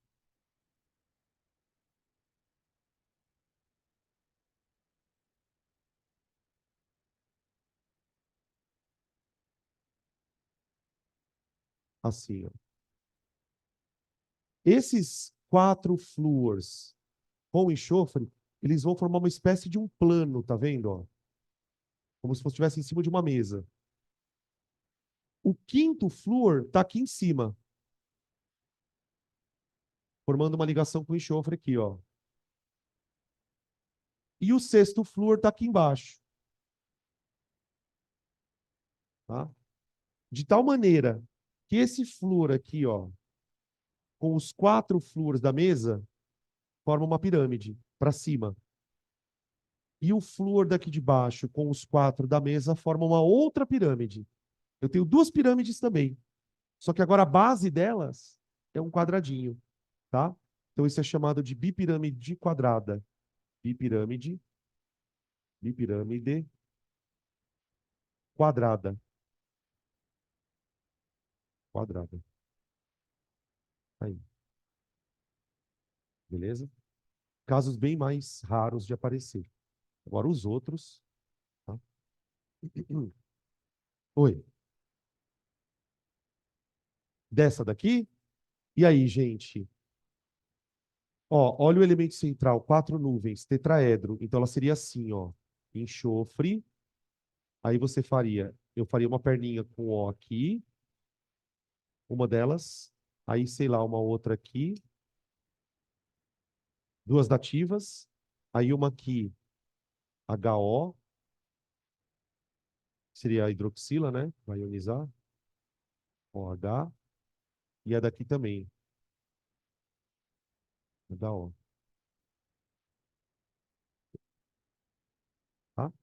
Assim, ó. Esses 4 flúors com enxofre, eles vão formar uma espécie de um plano, tá vendo? Ó? Como se fosse estivesse em cima de uma mesa. O quinto flúor está aqui em cima, formando uma ligação com o enxofre aqui, ó. E o sexto flúor está aqui embaixo. Tá? De tal maneira que esse flúor aqui, ó, com os 4 flúores da mesa, forma uma pirâmide para cima. E o flúor daqui de baixo, com os 4 da mesa, forma uma outra pirâmide. Eu tenho 2 pirâmides também. Só que agora a base delas é um quadradinho, tá? Então isso é chamado de bipirâmide quadrada. Bipirâmide quadrada. Quadrada. Aí. Beleza? Casos bem mais raros de aparecer. Agora os outros, tá? Oi. Dessa daqui? E aí, gente? Ó, olha o elemento central, 4 nuvens, tetraedro. Então ela seria assim, ó. Enxofre. Aí você faria eu faria uma perninha com O aqui, uma delas, aí, sei lá, uma outra aqui, duas dativas, aí uma aqui, HO, seria a hidroxila, né? Vai ionizar, OH, e a daqui também, HO, tá?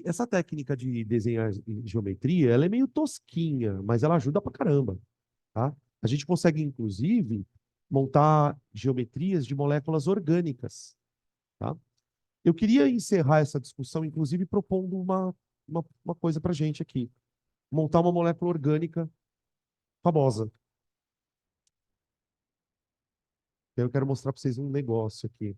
Essa técnica de desenhar em geometria, ela é meio tosquinha, mas ela ajuda pra caramba, tá? A gente consegue, inclusive, montar geometrias de moléculas orgânicas, tá? Eu queria encerrar essa discussão, inclusive, propondo uma coisa pra gente aqui. Montar uma molécula orgânica famosa. Eu quero mostrar para vocês um negócio aqui.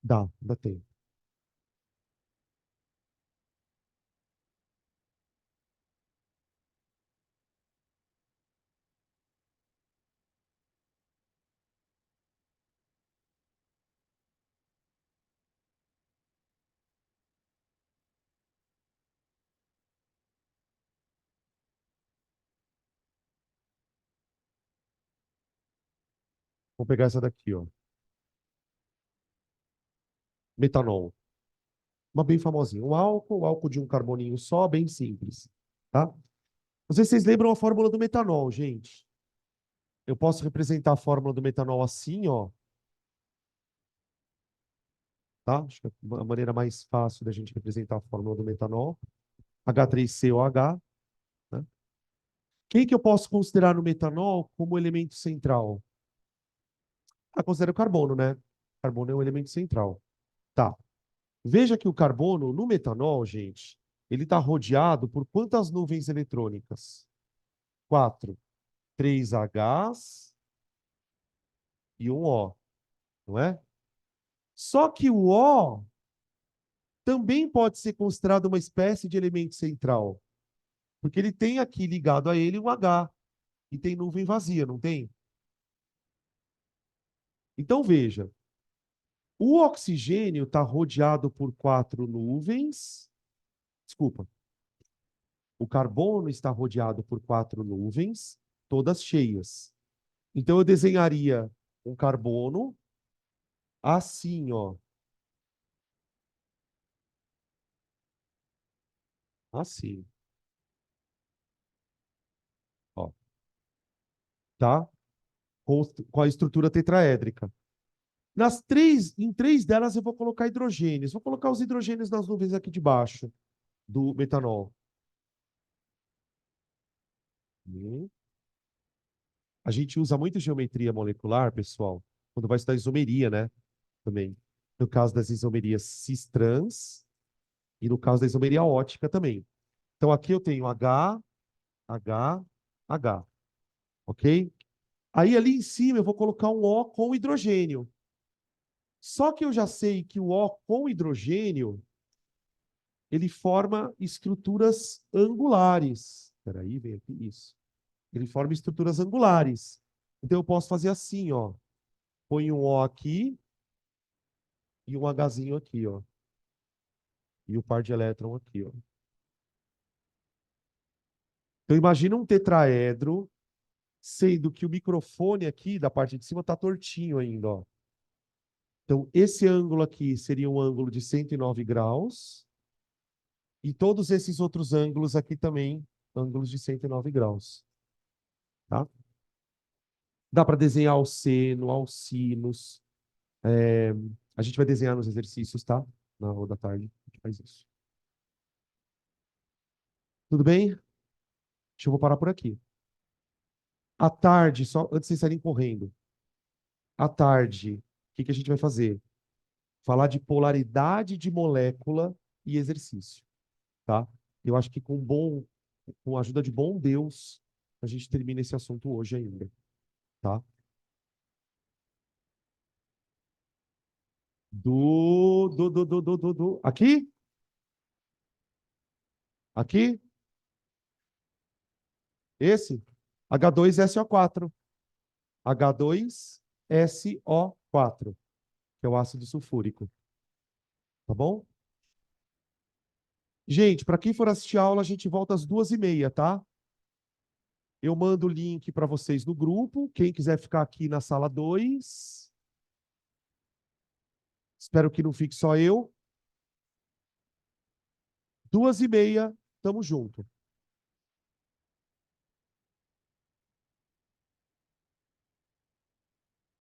Dá tempo. Vou pegar essa daqui, ó. Metanol. Uma bem famosinha. Um álcool de um carboninho só, bem simples, tá? Não sei se vocês lembram a fórmula do metanol, gente. Eu posso representar a fórmula do metanol assim, ó, tá? Acho que é a maneira mais fácil da gente representar a fórmula do metanol. H3COH, né? Quem que eu posso considerar no metanol como elemento central? Ah, considero o carbono, né? Carbono é um elemento central. Tá. Veja que o carbono, no metanol, gente, ele está rodeado por quantas nuvens eletrônicas? Quatro. Três Hs e um O, não é? Só que o O também pode ser considerado uma espécie de elemento central, porque ele tem aqui ligado a ele um H, e tem nuvem vazia, não tem? Então veja, o oxigênio está rodeado por quatro nuvens. Desculpa. O carbono está rodeado por quatro nuvens, todas cheias. Então eu desenharia um carbono assim, ó. Assim, ó. Tá? Com a estrutura tetraédrica. Em três delas eu vou colocar hidrogênios. Vou colocar os hidrogênios nas nuvens aqui de baixo do metanol. Hum. A gente usa muito geometria molecular, pessoal, quando vai estudar isomeria, né? Também. No caso das isomerias cis-trans e no caso da isomeria ótica também. Então aqui eu tenho H, H, H, ok? Aí ali em cima eu vou colocar um O com hidrogênio. Só que eu já sei que o O com hidrogênio ele forma estruturas angulares. Espera aí, vem aqui isso. Ele forma estruturas angulares. Então eu posso fazer assim, ó. Põe um O aqui e um Hzinho aqui, ó. E o par de elétron aqui, ó. Então imagina um tetraedro, sendo que o microfone aqui da parte de cima está tortinho ainda, ó. Então esse ângulo aqui seria um ângulo de 109 graus e todos esses outros ângulos aqui também, ângulos de 109 graus, tá? Dá para desenhar o seno, ao sinus. A gente vai desenhar nos exercícios, tá? Na aula da tarde, a gente faz isso. Tudo bem? Deixa eu vou parar por aqui. À tarde, só antes de vocês saírem correndo. À tarde, o que a gente vai fazer? Falar de polaridade de molécula e exercício, tá? Eu acho que com a ajuda de bom Deus, a gente termina esse assunto hoje ainda, tá? Aqui? Aqui? Esse? H2SO4. H2 SO4, que é o ácido sulfúrico. Tá bom? Gente, para quem for assistir a aula, a gente volta às 2h30, tá? Eu mando o link para vocês no grupo. Quem quiser ficar aqui na sala 2. Espero que não fique só eu. 2h30, tamo junto.